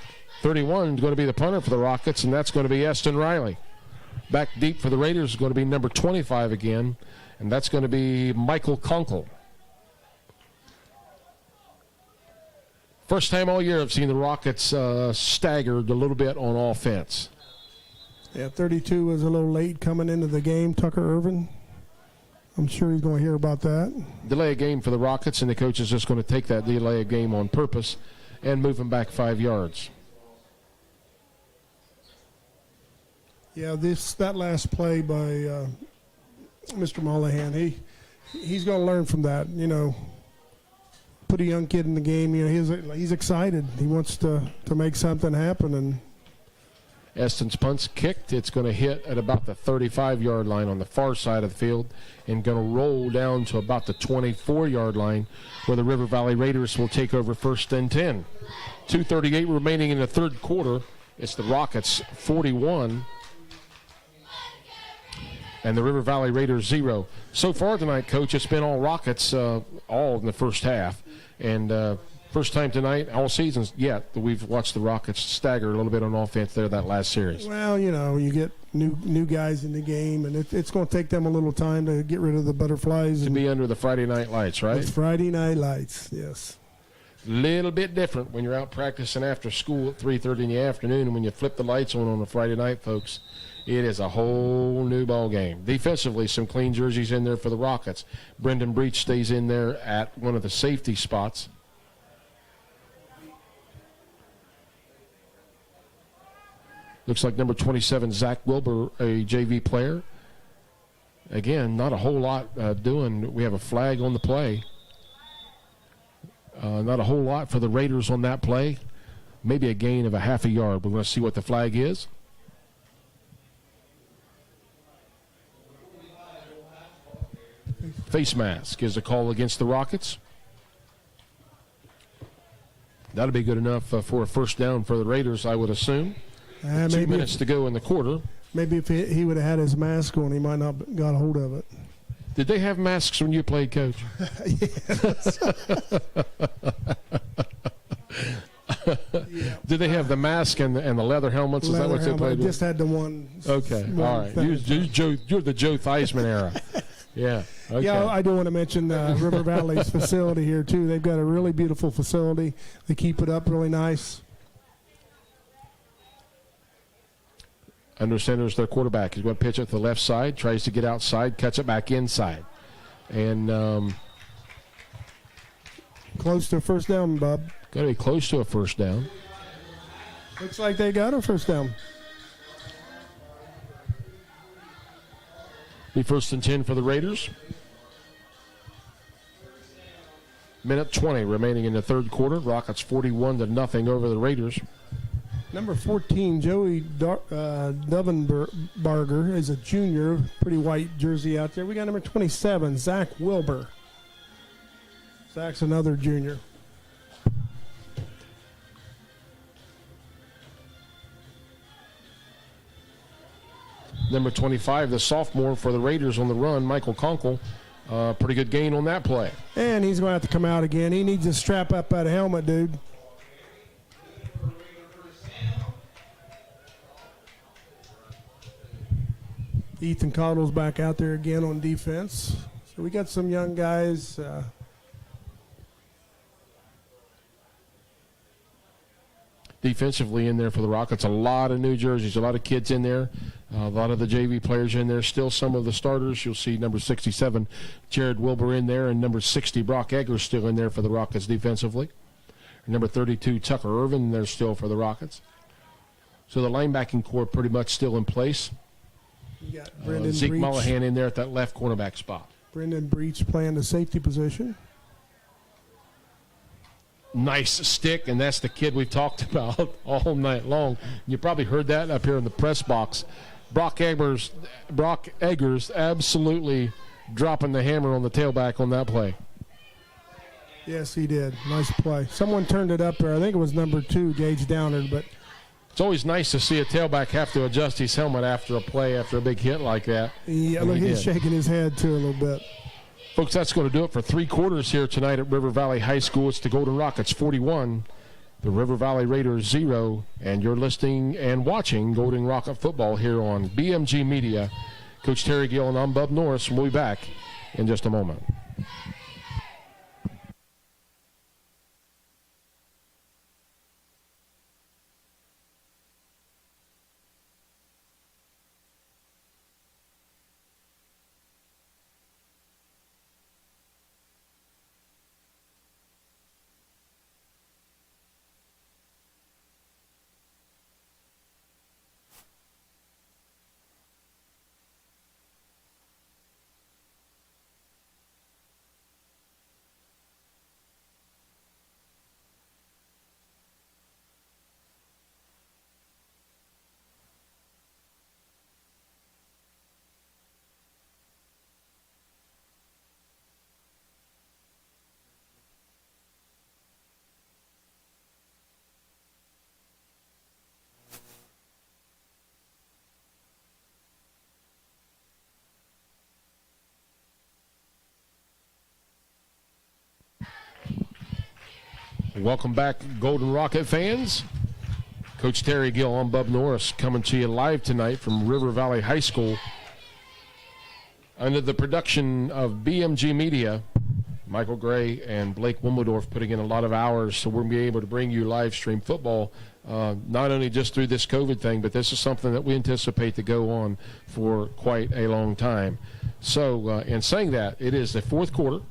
31 is going to be the punter for the Rockets, and that's going to be Eston Riley. Back deep for the Raiders is going to be number 25 again, and that's going to be Michael Kunkel. First time all year I've seen the Rockets staggered a little bit on offense. Yeah, 32 was a little late coming into the game, Tucker Irvin. I'm sure he's going to hear about that. Delay a game for the Rockets, and the coach is just going to take that delay of game on purpose and move him back 5 yards. Yeah, that last play by Mr. Mollahan, he's going to learn from that. You know, put a young kid in the game. You know, he's excited. He wants to make something happen. And Eston's punt's kicked. It's going to hit at about the 35-yard line on the far side of the field and going to roll down to about the 24-yard line where the River Valley Raiders will take over 1st and 10. 2:38 remaining in the 3rd quarter. It's the Rockets 41 and the River Valley Raiders 0. So far tonight, Coach, it's been all Rockets all in the first half. And first time tonight, all seasons yet, that we've watched the Rockets stagger a little bit on offense there that last series. Well, you know, you get new guys in the game, and it's going to take them a little time to get rid of the butterflies. To be under the Friday night lights, right? It's Friday night lights, yes. Little bit different when you're out practicing after school at 3:30 in the afternoon, and when you flip the lights on a Friday night, folks, it is a whole new ball game. Defensively, some clean jerseys in there for the Rockets. Brendan Breach stays in there at one of the safety spots. Looks like number 27, Zach Wilbur, a JV player. Again, not a whole lot doing. We have a flag on the play. Not a whole lot for the Raiders on that play. Maybe a gain of a half a yard. We're going to see what the flag is. Face mask is a call against the Rockets. That'll be good enough for a first down for the Raiders, I would assume. 2 minutes to go in the quarter. Maybe if he would have had his mask on, he might not have got a hold of it. Did they have masks when you played, Coach? Yes. Yeah. Did they have the mask and the leather helmets? Is that what they played with? Just had the one. Okay, all right. You're the Joe Theismann era. Yeah. Okay. Yeah, I do want to mention River Valley's facility here, too. They've got a really beautiful facility. They keep it up really nice. Under center is their quarterback. He's going to pitch it to the left side, tries to get outside, cuts it back inside. And close to a first down, Bob. Going to be close to a first down. Looks like they got a first down. Be 1st and 10 for the Raiders. Minute 20 remaining in the 3rd quarter. Rockets 41-0 over the Raiders. Number 14, Joey Dovenbarger is a junior. Pretty white jersey out there. We got number 27, Zach Wilbur. Zach's another junior. Number 25, the sophomore for the Raiders on the run, Michael Conkle. Pretty good gain on that play. And he's going to have to come out again. He needs to strap up that helmet, dude. Ethan Cottle's back out there again on defense. So we got some young guys. Defensively in there for the Rockets, a lot of new jerseys, a lot of kids in there, a lot of the JV players in there, still some of the starters. You'll see number 67, Jared Wilbur in there, and number 60, Brock Eggers still in there for the Rockets defensively. Number 32, Tucker Irvin, there still for the Rockets. So the linebacking core pretty much still in place. You got Brendan Zeke Breach. Mullahan in there at that left cornerback spot. Brendan Breach playing the safety position. Nice stick, and that's the kid we've talked about all night long. You probably heard that up here in the press box. Brock Eggers absolutely dropping the hammer on the tailback on that play. Yes, he did. Nice play. Someone turned it up there. I think it was number 2, Gage Downer, but it's always nice to see a tailback have to adjust his helmet after a play, after a big hit like that. yeah, look, he's shaking his head too a little bit. Folks, that's going to do it for 3 quarters here tonight at River Valley High School. It's the Golden Rockets 41, the River Valley Raiders 0, and you're listening and watching Golden Rocket football here on BMG Media. Coach Terry Gill and I'm Bub Norris, and we'll be back in just a moment. Welcome back, Golden Rocket fans. Coach Terry Gill, I'm Bub Norris, coming to you live tonight from River Valley High School. Under the production of BMG Media, Michael Gray and Blake Wimmeldorf putting in a lot of hours, so we're going to be able to bring you live stream football, not only just through this COVID thing, but this is something that we anticipate to go on for quite a long time. So, in saying that, it is the 4th quarter.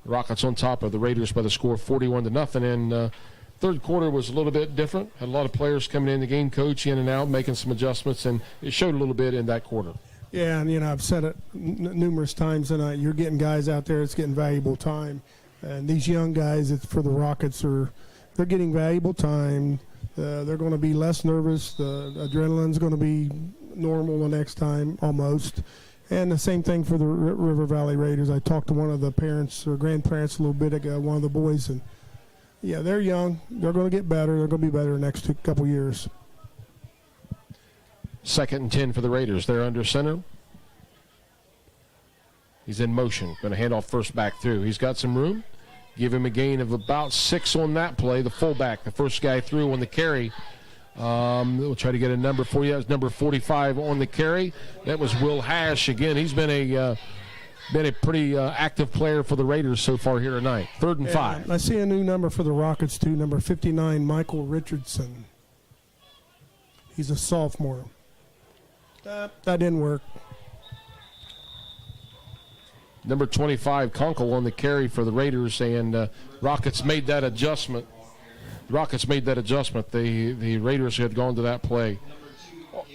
Rockets on top of the Raiders by the score 41-0, and third quarter was a little bit different. Had a lot of players coming in the game, coach in and out, making some adjustments, and it showed a little bit in that quarter. Yeah, and I've said it numerous times tonight. You're getting guys out there. It's getting valuable time, and these young guys, it's for the Rockets, they're getting valuable time. They're going to be less nervous. The adrenaline's going to be normal the next time, almost. And the same thing for the River Valley Raiders. I talked to one of the parents or grandparents a little bit ago, one of the boys, and yeah, they're young. They're going to get better. They're going to be better the next couple years. 2nd and 10 for the Raiders. They're under center. He's in motion. Going to hand off first back through. He's got some room. Give him a gain of about 6 on that play. The fullback, the first guy through on the carry. We'll try to get a number for you. That was number 45 on the carry. That was Will Hash. Again, he's been a pretty active player for the Raiders so far here tonight. 3rd and 5. I see a new number for the Rockets, too, number 59, Michael Richardson. He's a sophomore. That didn't work. Number 25, Conkle on the carry for the Raiders, and Rockets made that adjustment. The Raiders had gone to that play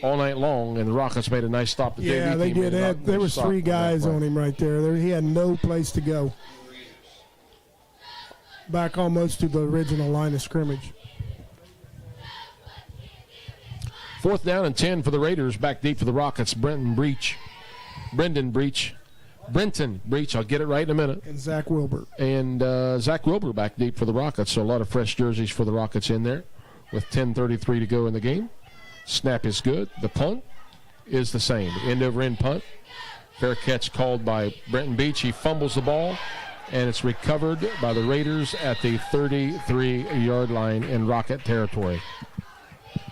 all night long, and the Rockets made a nice stop. Yeah, they did. There was 3 guys on him right there. He had no place to go. Back almost to the original line of scrimmage. 4th down and 10 for the Raiders. Back deep for the Rockets. Brenton Breach. I'll get it right in a minute. And Zach Wilbur. And Zach Wilbur back deep for the Rockets. So a lot of fresh jerseys for the Rockets in there with 10:33 to go in the game. Snap is good. The punt is the same. End-over-end punt. Fair catch called by Brenton Beach. He fumbles the ball, and it's recovered by the Raiders at the 33-yard line in Rocket territory.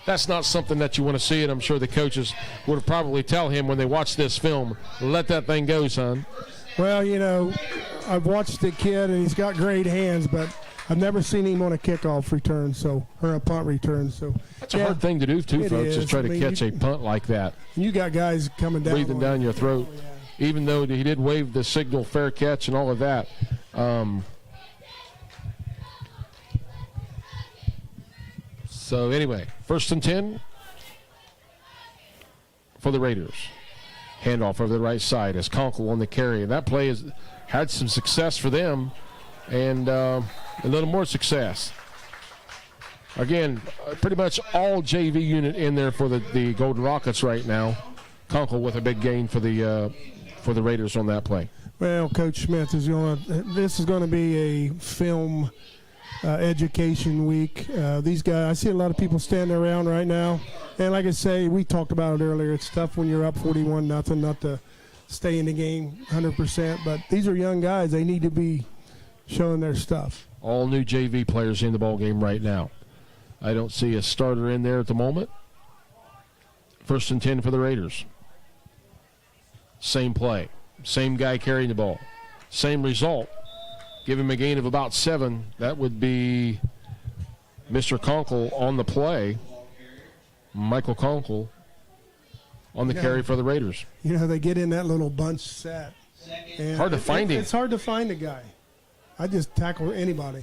That's not something that you want to see, and I'm sure the coaches would probably tell him when they watch this film, let that thing go, son. Well, you know, I've watched the kid, and he's got great hands, but I've never seen him on a kickoff return, or a punt return. So that's a hard thing to do, too, folks, is try to catch a punt like that. You got guys coming down. Breathing down your throat. Oh, yeah. Even though he did wave the signal fair catch and all of that. So, anyway, 1st and 10 for the Raiders. Handoff over the right side as Conkle on the carry. And that play has had some success for them and a little more success. Again, pretty much all JV unit in there for the Golden Rockets right now. Conkle with a big gain for the Raiders on that play. Well, Coach Smith is this is going to be a film education week. These guys, I see a lot of people standing around right now. And like I say, we talked about it earlier. It's tough when you're up 41-0 not to stay in the game 100%. But these are young guys. They need to be showing their stuff. All new JV players in the ball game right now. I don't see a starter in there at the moment. 1st and 10 for the Raiders. Same play. Same guy carrying the ball. Same result. Give him a gain of about 7. That would be Mr. Conkle on the play. Michael Conkle on the carry for the Raiders. You know, they get in that little bunch set. And hard to find him. It's hard to find a guy. I just tackle anybody.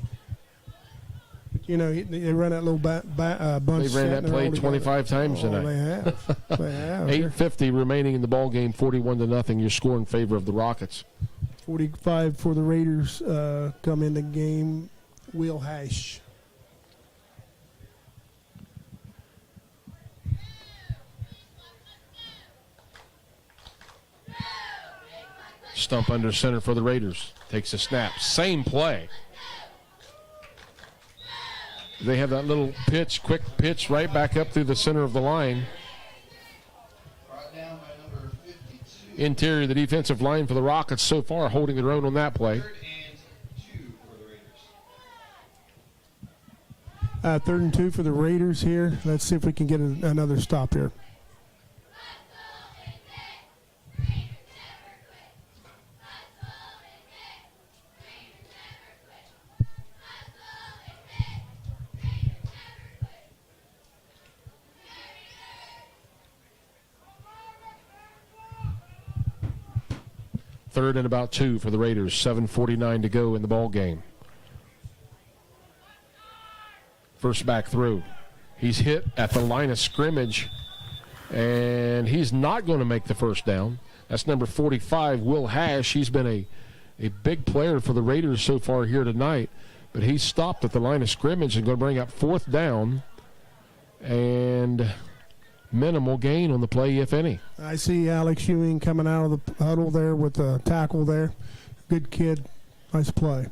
You know, they run that little bunch They ran that play 25 times tonight. They have. They have. 8:50 remaining in the ball game, 41-0. Your score in favor of the Rockets. 45 for the Raiders come in the game. Will Hash. Stump under center for the Raiders. Takes a snap. Same play. They have that little pitch, quick pitch right back up through the center of the line. Brought down by number 52. Interior of the defensive line for the Rockets so far, holding their own on that play. 3rd and 2 for the Raiders. 3rd and 2 for the Raiders here. Let's see if we can get another stop here. Third and about 2 for the Raiders. 7:49 to go in the ball game. First back through. He's hit at the line of scrimmage, and he's not going to make the first down. That's number 45, Will Hash. He's been a big player for the Raiders so far here tonight, but he's stopped at the line of scrimmage and going to bring up 4th down and minimal gain on the play, if any. I see Alex Ewing coming out of the huddle there with the tackle there. Good kid. Nice play.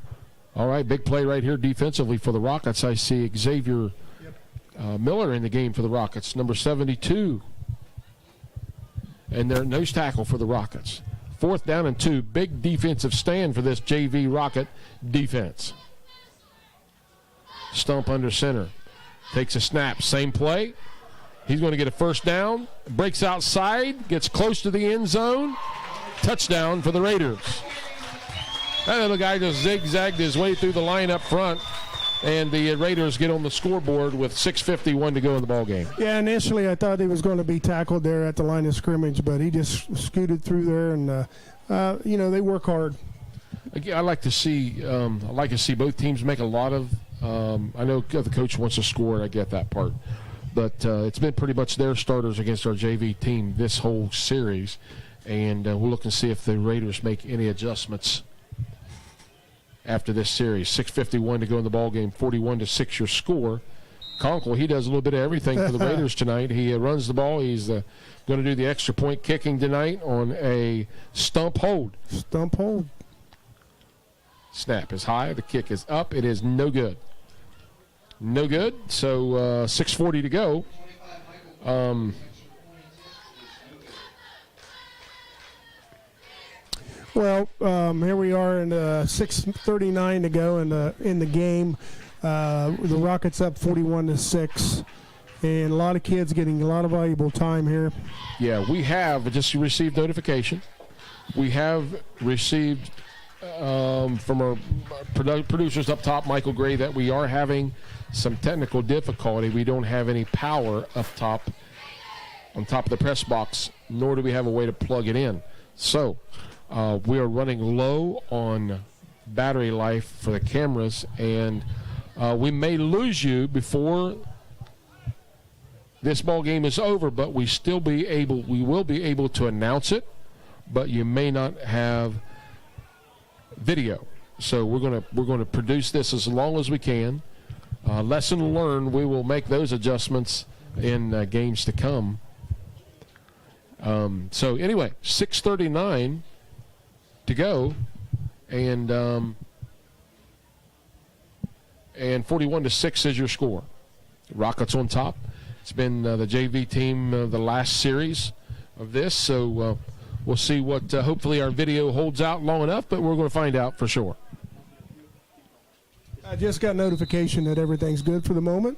All right, big play right here defensively for the Rockets. I see Xavier Miller in the game for the Rockets, number 72. And they're nose tackle for the Rockets. 4th down and 2. Big defensive stand for this JV Rocket defense. Stump under center. Takes a snap. Same play. He's going to get a first down. Breaks outside. Gets close to the end zone. Touchdown for the Raiders. That little guy just zigzagged his way through the line up front. And the Raiders get on the scoreboard with 6:51 to go in the ball game. Yeah, initially I thought he was going to be tackled there at the line of scrimmage, but he just scooted through there, and you know, they work hard. I like to see both teams make a lot of. I know the coach wants to score, and I get that part, but it's been pretty much their starters against our JV team this whole series, and we'll look and see if the Raiders make any adjustments after this series. 6:51 to go in the ball game, 41-6 your score. Conkle, he does a little bit of everything for the Raiders tonight. He runs the ball. He's going to do the extra point kicking tonight on a stump hold. Stump hold. Snap is high. The kick is up. It is no good. No good. So 6:40 to go. Well, here we are in 6:39 to go in the game. The Rockets up 41-6, and a lot of kids getting a lot of valuable time here. Yeah, we have just received notification. We have received from our producers up top, Michael Gray, that we are having some technical difficulty. We don't have any power up top, on top of the press box, nor do we have a way to plug it in. So we are running low on battery life for the cameras, and we may lose you before this ball game is over, but we will be able to announce it, but you may not have video. So we're going to produce this as long as we can. Lesson learned, we will make those adjustments in games to come. So anyway, 6:39 to go, and 41-6 is your score. Rockets on top. It's been the JV team the last series of this, so we'll see what hopefully our video holds out long enough, but we're going to find out for sure. I just got notification that everything's good for the moment.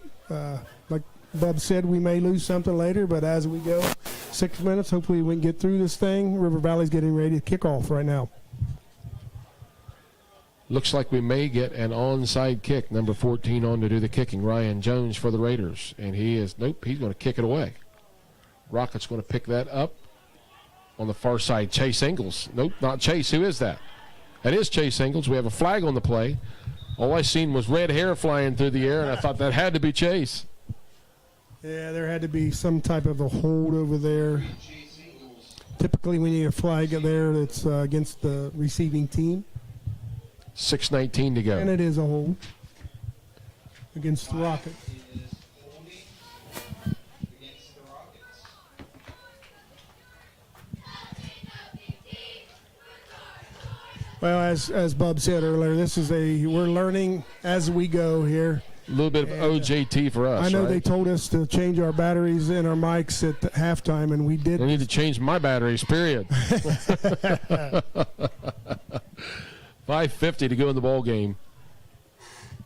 Like Bub said, we may lose something later, but as we go, 6 minutes, hopefully we can get through this thing. River Valley's getting ready to kick off right now. Looks like we may get an onside kick. Number 14 on to do the kicking. Ryan Jones for the Raiders. And he's going to kick it away. Rockets going to pick that up on the far side. Chase Ingles. Nope, not Chase. Who is that? That is Chase Ingles. We have a flag on the play. All I seen was red hair flying through the air, and I thought that had to be Chase. Yeah, there had to be some type of a hold over there. Typically, we need a flag there that's against the receiving team. 6:19 to go. And it is a hold against the Rockets. Well, as Bub said earlier, we're learning as we go here. A little bit of OJT for us. I know right? They told us to change our batteries and our mics at the halftime, and we did. I need to change my batteries, period. 5:50 to go in the ball game.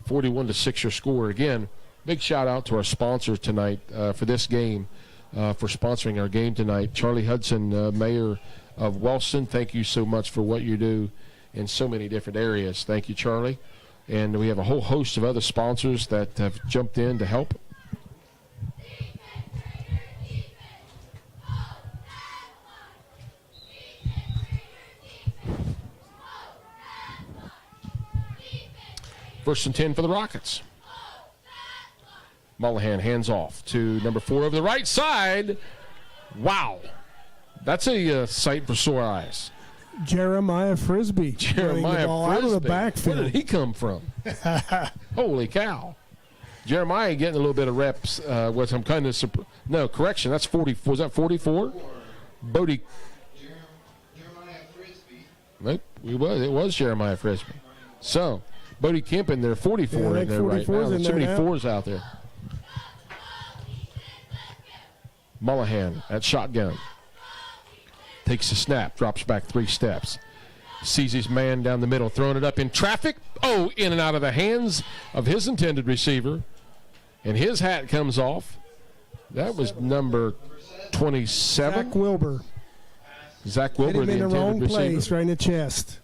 41-6 your score. Again, big shout out to our sponsors tonight for this game, for sponsoring our game tonight. Charlie Hudson, Mayor of Wellston, thank you so much for what you do in so many different areas. Thank you, Charlie. And we have a whole host of other sponsors that have jumped in to help. First and 10 for the Rockets. Mullahan hands off to number 4 over the right side. Wow. That's a sight for sore eyes. Jeremiah Frisbee. Jeremiah Frisbee. Out of the backfield. Where did he come from? Holy cow. Jeremiah getting a little bit of reps with some kind of no, correction, that's 40. Was that 44? Bodie. Jeremiah Frisbee. Nope, it was Jeremiah Frisbee. So, Bodie Kemp in there, 44 in there right now. There's too many fours out there. Mullahan at shotgun. Takes the snap, drops back 3 steps. Sees his man down the middle, throwing it up in traffic. Oh, in and out of the hands of his intended receiver. And his hat comes off. That was number 27. Zach Wilbur. Zach Wilbur, Hit him in the wrong receiver. place, right in the chest.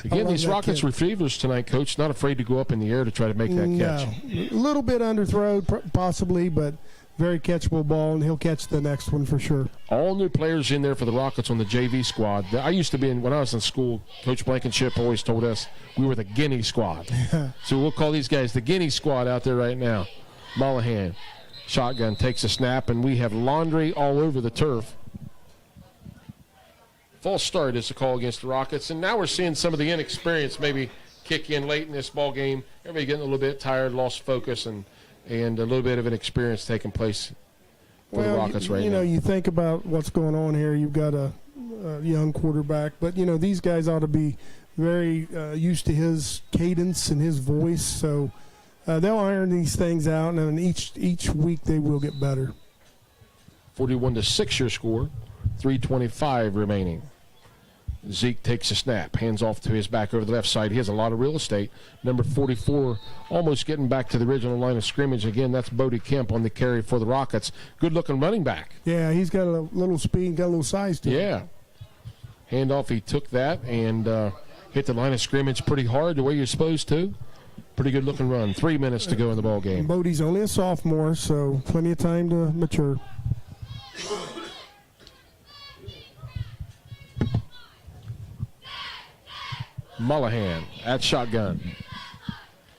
Again, these Rockets receivers tonight, Coach, not afraid to go up in the air to try to make that catch. A little bit underthrown, possibly, but very catchable ball, and he'll catch the next one for sure. All new players in there for the Rockets on the JV squad. I used to be when I was in school, Coach Blankenship always told us we were the Guinea squad. So we'll call these guys the Guinea squad out there right now. Mullahan, shotgun, takes a snap, and we have laundry all over the turf. False start is the call against the Rockets, and now we're seeing some of the inexperience maybe kick in late in this ball game. Everybody getting a little bit tired, lost focus, and a little bit of an experience taking place for the Rockets right now. You know, you think about what's going on here. You've got a young quarterback, but, you know, these guys ought to be very used to his cadence and his voice. So they'll iron these things out, and each week they will get better. 41-6 your score, 3:25 remaining. Zeke takes a snap, hands off to his back over the left side. He has a lot of real estate. Number 44, almost getting back to the original line of scrimmage. Again, that's Bodie Kemp on the carry for the Rockets. Good-looking running back. Yeah, he's got a little speed, got a little size to him. Yeah. Handoff, he took that and hit the line of scrimmage pretty hard the way you're supposed to. Pretty good-looking run. 3 minutes to go in the ball game. Bodie's only a sophomore, so plenty of time to mature. Mullahan at shotgun.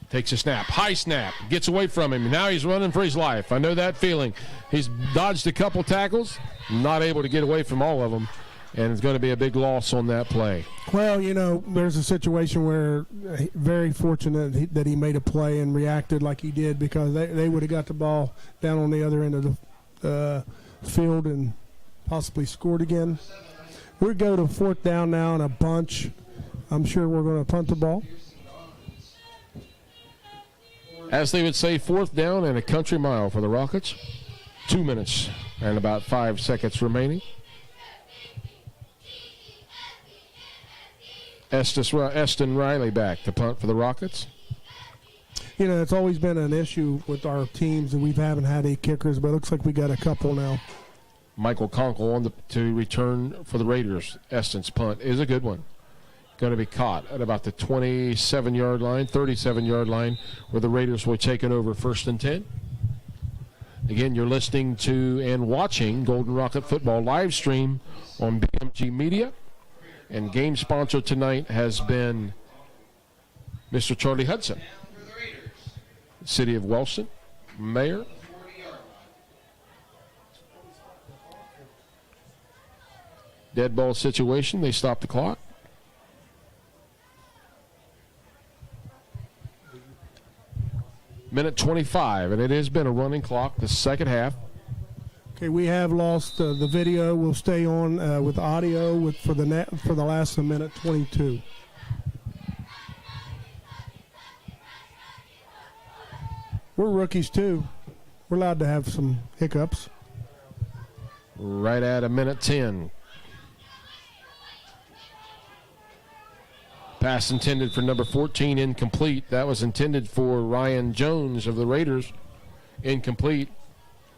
Takes a snap. High snap. Gets away from him. Now he's running for his life. I know that feeling. He's dodged a couple tackles. Not able to get away from all of them. And it's going to be a big loss on that play. Well, there's a situation where very fortunate that he made a play and reacted like he did, because they would have got the ball down on the other end of the field and possibly scored again. We go to fourth down now in a bunch. I'm sure we're going to punt the ball. As they would say, fourth down and a country mile for the Rockets. 2 minutes and about 5 seconds remaining. Eston Riley back to punt for the Rockets. It's always been an issue with our teams, and we haven't had any kickers, but it looks like we got a couple now. Michael Conkle to return for the Raiders. Eston's punt is a good one. Going to be caught at about the 27-yard line, 37-yard line, where the Raiders will take it over 1st and 10. Again, you're listening to and watching Golden Rocket Football live stream on BMG Media. And game sponsor tonight has been Mr. Charlie Hudson, City of Wellston, Mayor. Dead ball situation. They stop the clock. Minute 25, and it has been a running clock the second half. Okay, we have lost the video. We'll stay on with audio for the last minute 22. We're rookies too. We're allowed to have some hiccups. Right at a minute 10. Pass intended for number 14, incomplete. That was intended for Ryan Jones of the Raiders. Incomplete.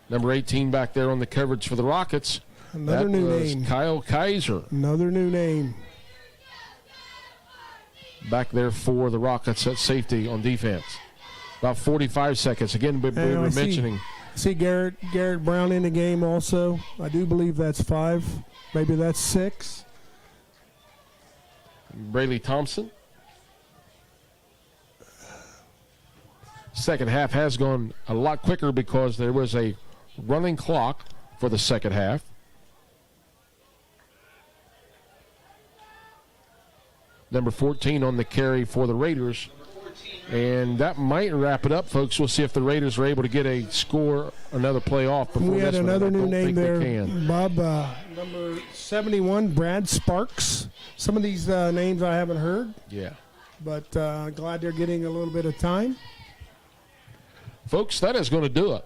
Number 18 back there on the coverage for the Rockets. Another new name. Kyle Kaiser. Another new name. Back there for the Rockets at safety on defense. About 45 seconds. Again, we were mentioning. See Garrett Brown in the game also. I do believe that's 5. Maybe that's 6. Brayley Thompson. Second half has gone a lot quicker because there was a running clock for the second half. Number 14 on the carry for the Raiders. And that might wrap it up, folks. We'll see if the Raiders are able to get a score, another play off before we had this another one. new name there, Bob. number 71, Brad Sparks. Some of these names I haven't heard. Yeah. But glad they're getting a little bit of time. Folks, that is going to do it.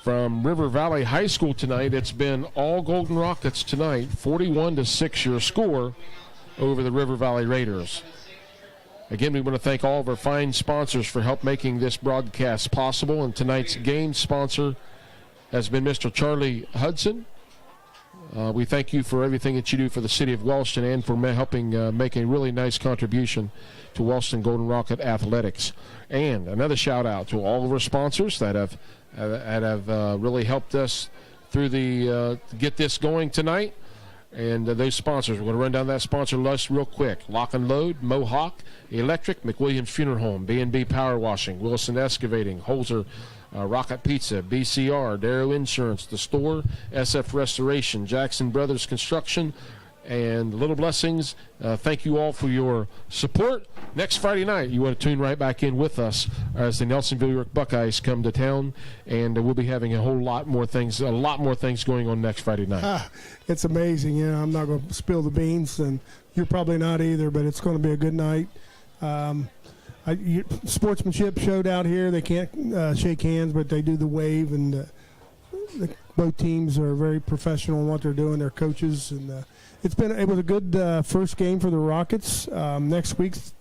From River Valley High School tonight, it's been all Golden Rockets tonight. 41-6 your score over the River Valley Raiders. Again, we want to thank all of our fine sponsors for help making this broadcast possible. And tonight's game sponsor has been Mr. Charlie Hudson. We thank you for everything that you do for the city of Wellston and for helping make a really nice contribution to Wellston Golden Rocket Athletics. And another shout out to all of our sponsors that have really helped us through the get this going tonight. And those sponsors, we're going to run down that sponsor list real quick. Lock and Load, Mohawk Electric, McWilliams Funeral Home, B&B Power Washing, Wilson Excavating, Holzer Rocket Pizza, BCR, Darrow Insurance, The Store, SF Restoration, Jackson Brothers Construction, and Little Blessings. Thank you all for your support. Next Friday night, you want to tune right back in with us as the Nelsonville York Buckeyes come to town, and we'll be having a lot more things going on next Friday night. It's amazing. I'm not going to spill the beans, and you're probably not either, but it's going to be a good night. Sportsmanship showed out here. They can't shake hands, but they do the wave, and both teams are very professional in what they're doing. Their coaches, and it was a good first game for the Rockets. Next week's.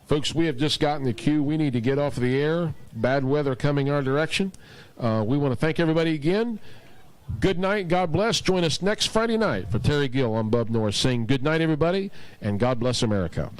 Folks, we have just gotten the cue. We need to get off the air. Bad weather coming our direction. We want to thank everybody again. Good night. God bless. Join us next Friday night for Terry Gill on Bub Norris saying good night, everybody, and God bless America.